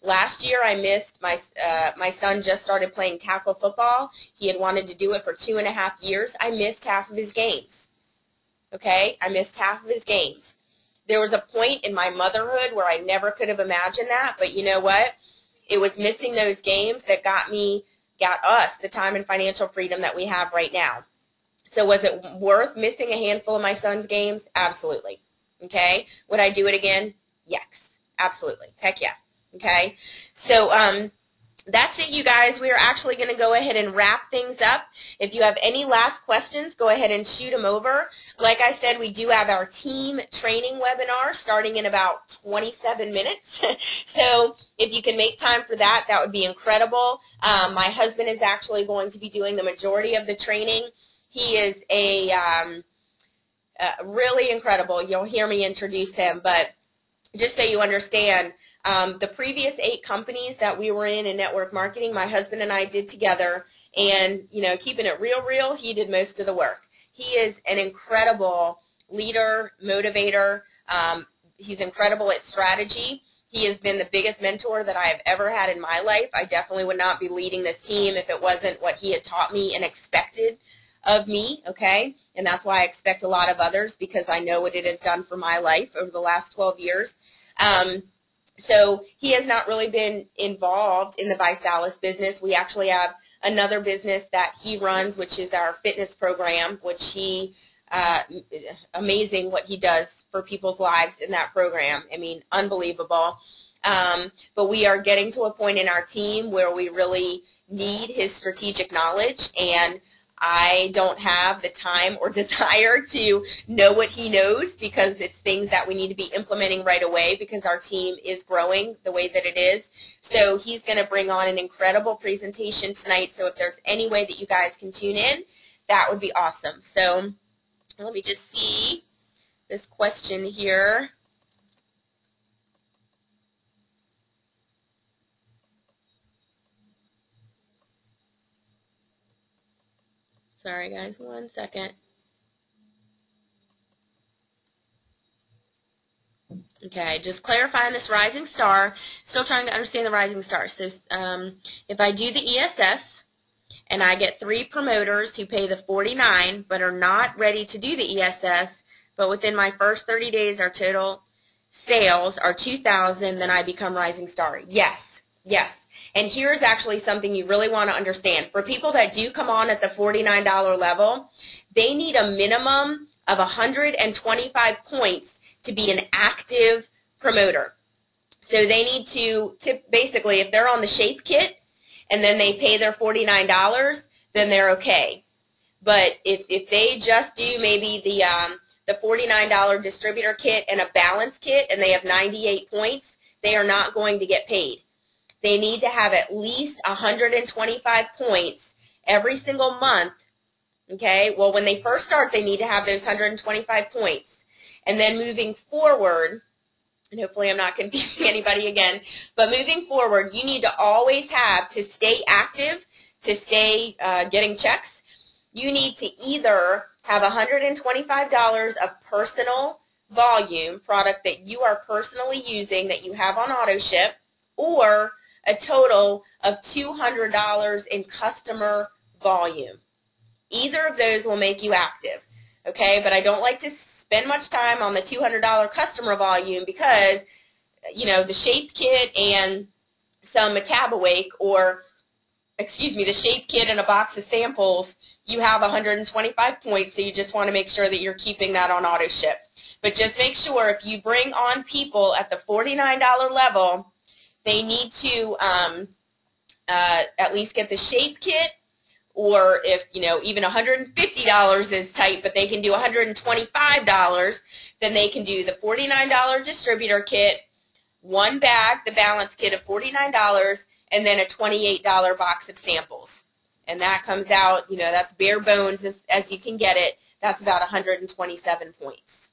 Last year I missed, my son just started playing tackle football. He had wanted to do it for 2.5 years. I missed half of his games. Okay? I missed half of his games. There was a point in my motherhood where I never could have imagined that, but you know what? It was missing those games that got us the time and financial freedom that we have right now. So was it worth missing a handful of my son's games? Absolutely. Okay? Would I do it again? Yes. Absolutely. Heck yeah. Okay? So, that's it, you guys. We are actually going to go ahead and wrap things up. If you have any last questions, go ahead and shoot them over. Like I said, we do have our team training webinar starting in about 27 minutes. So if you can make time for that, that would be incredible. My husband is actually going to be doing the majority of the training. He is really incredible. You'll hear me introduce him, but just so you understand, the previous 8 companies that we were in network marketing, my husband and I did together, and, you know, keeping it real, he did most of the work. He is an incredible leader, motivator. He's incredible at strategy. He has been the biggest mentor that I have ever had in my life. I definitely would not be leading this team if it wasn't what he had taught me and expected of me, okay? And that's why I expect a lot of others, because I know what it has done for my life over the last 12 years. So he has not really been involved in the Visalus business. We actually have another business that he runs, which is our fitness program, which he, amazing what he does for people's lives in that program. I mean, unbelievable. But we are getting to a point in our team where we really need his strategic knowledge, and I don't have the time or desire to know what he knows, because it's things that we need to be implementing right away because our team is growing the way that it is. So he's going to bring on an incredible presentation tonight. So if there's any way that you guys can tune in, that would be awesome. So let me just see this question here. Sorry, guys, 1 second. Okay, just clarifying this rising star. Still trying to understand the rising star. So if I do the ESS and I get 3 promoters who pay the $49 but are not ready to do the ESS, but within my first 30 days our total sales are $2,000, then I become rising star. Yes, yes. And here's actually something you really want to understand. For people that do come on at the $49 level, they need a minimum of 125 points to be an active promoter. So they need to basically, if they're on the shape kit and then they pay their $49, then they're okay. But if they just do maybe the $49 distributor kit and a balance kit and they have 98 points, they are not going to get paid. They need to have at least 125 points every single month, okay? Well, when they first start, they need to have those 125 points. And then moving forward, and hopefully I'm not confusing anybody again, but moving forward, you need to always have, to stay active, to stay getting checks, you need to either have $125 of personal volume, product that you are personally using that you have on auto ship, or a total of $200 in customer volume. Either of those will make you active, okay? But I don't like to spend much time on the $200 customer volume because, you know, the shape kit and some Metabawake, or, excuse me, the shape kit and a box of samples, you have 125 points, so you just want to make sure that you're keeping that on auto ship. But just make sure if you bring on people at the $49 level, they need to at least get the shape kit, or if, you know, even $150 is tight, but they can do $125, then they can do the $49 distributor kit, 1 bag, the balance kit of $49, and then a $28 box of samples. And that comes out, you know, that's bare bones as you can get it. That's about 127 points.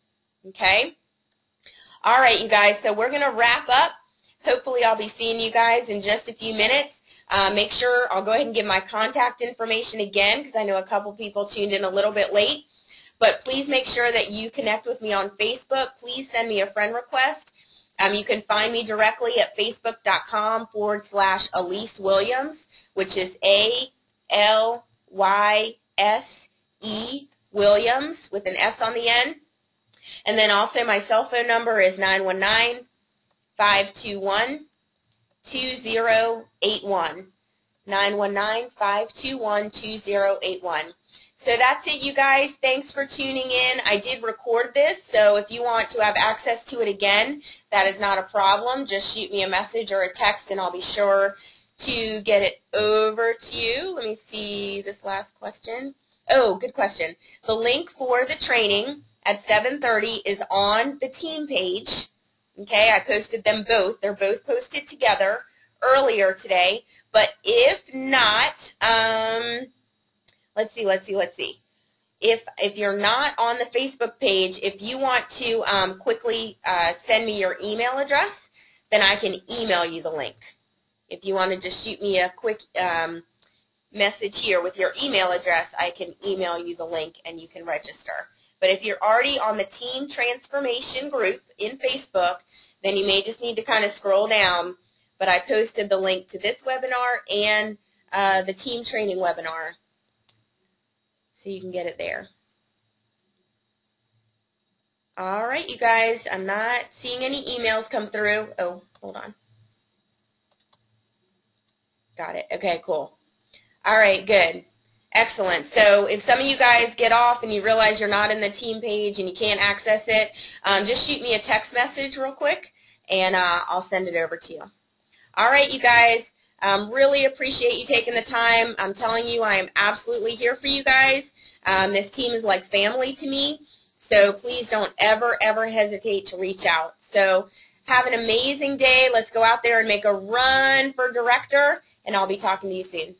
Okay? All right, you guys, so we're going to wrap up. Hopefully I'll be seeing you guys in just a few minutes. Make sure, I'll go ahead and give my contact information again because I know a couple people tuned in a little bit late. But please make sure that you connect with me on Facebook. Please send me a friend request. You can find me directly at facebook.com/Alyse Williams, which is ALYSE Williams with an S on the end. And then also my cell phone number is 919-521-2081. 919-521-2081. So that's it, you guys. Thanks for tuning in. I did record this, so if you want to have access to it again, that is not a problem. Just shoot me a message or a text, and I'll be sure to get it over to you. Let me see this last question. Oh, good question. The link for the training at 7:30 is on the team page. Okay, I posted them both. They're both posted together earlier today. But if not, let's see. If you're not on the Facebook page, if you want to quickly send me your email address, then I can email you the link. If you want to just shoot me a quick message here with your email address, I can email you the link and you can register. But if you're already on the Team Transformation group in Facebook, then you may just need to kind of scroll down. But I posted the link to this webinar and the team training webinar, so you can get it there. All right, you guys, I'm not seeing any emails come through. Oh, hold on. Got it. Okay, cool. All right, good. Excellent. So if some of you guys get off and you realize you're not in the team page and you can't access it, just shoot me a text message real quick, and I'll send it over to you. All right, you guys. Really appreciate you taking the time. I'm telling you, I am absolutely here for you guys. This team is like family to me, so please don't ever, ever hesitate to reach out. So have an amazing day. Let's go out there and make a run for director, and I'll be talking to you soon.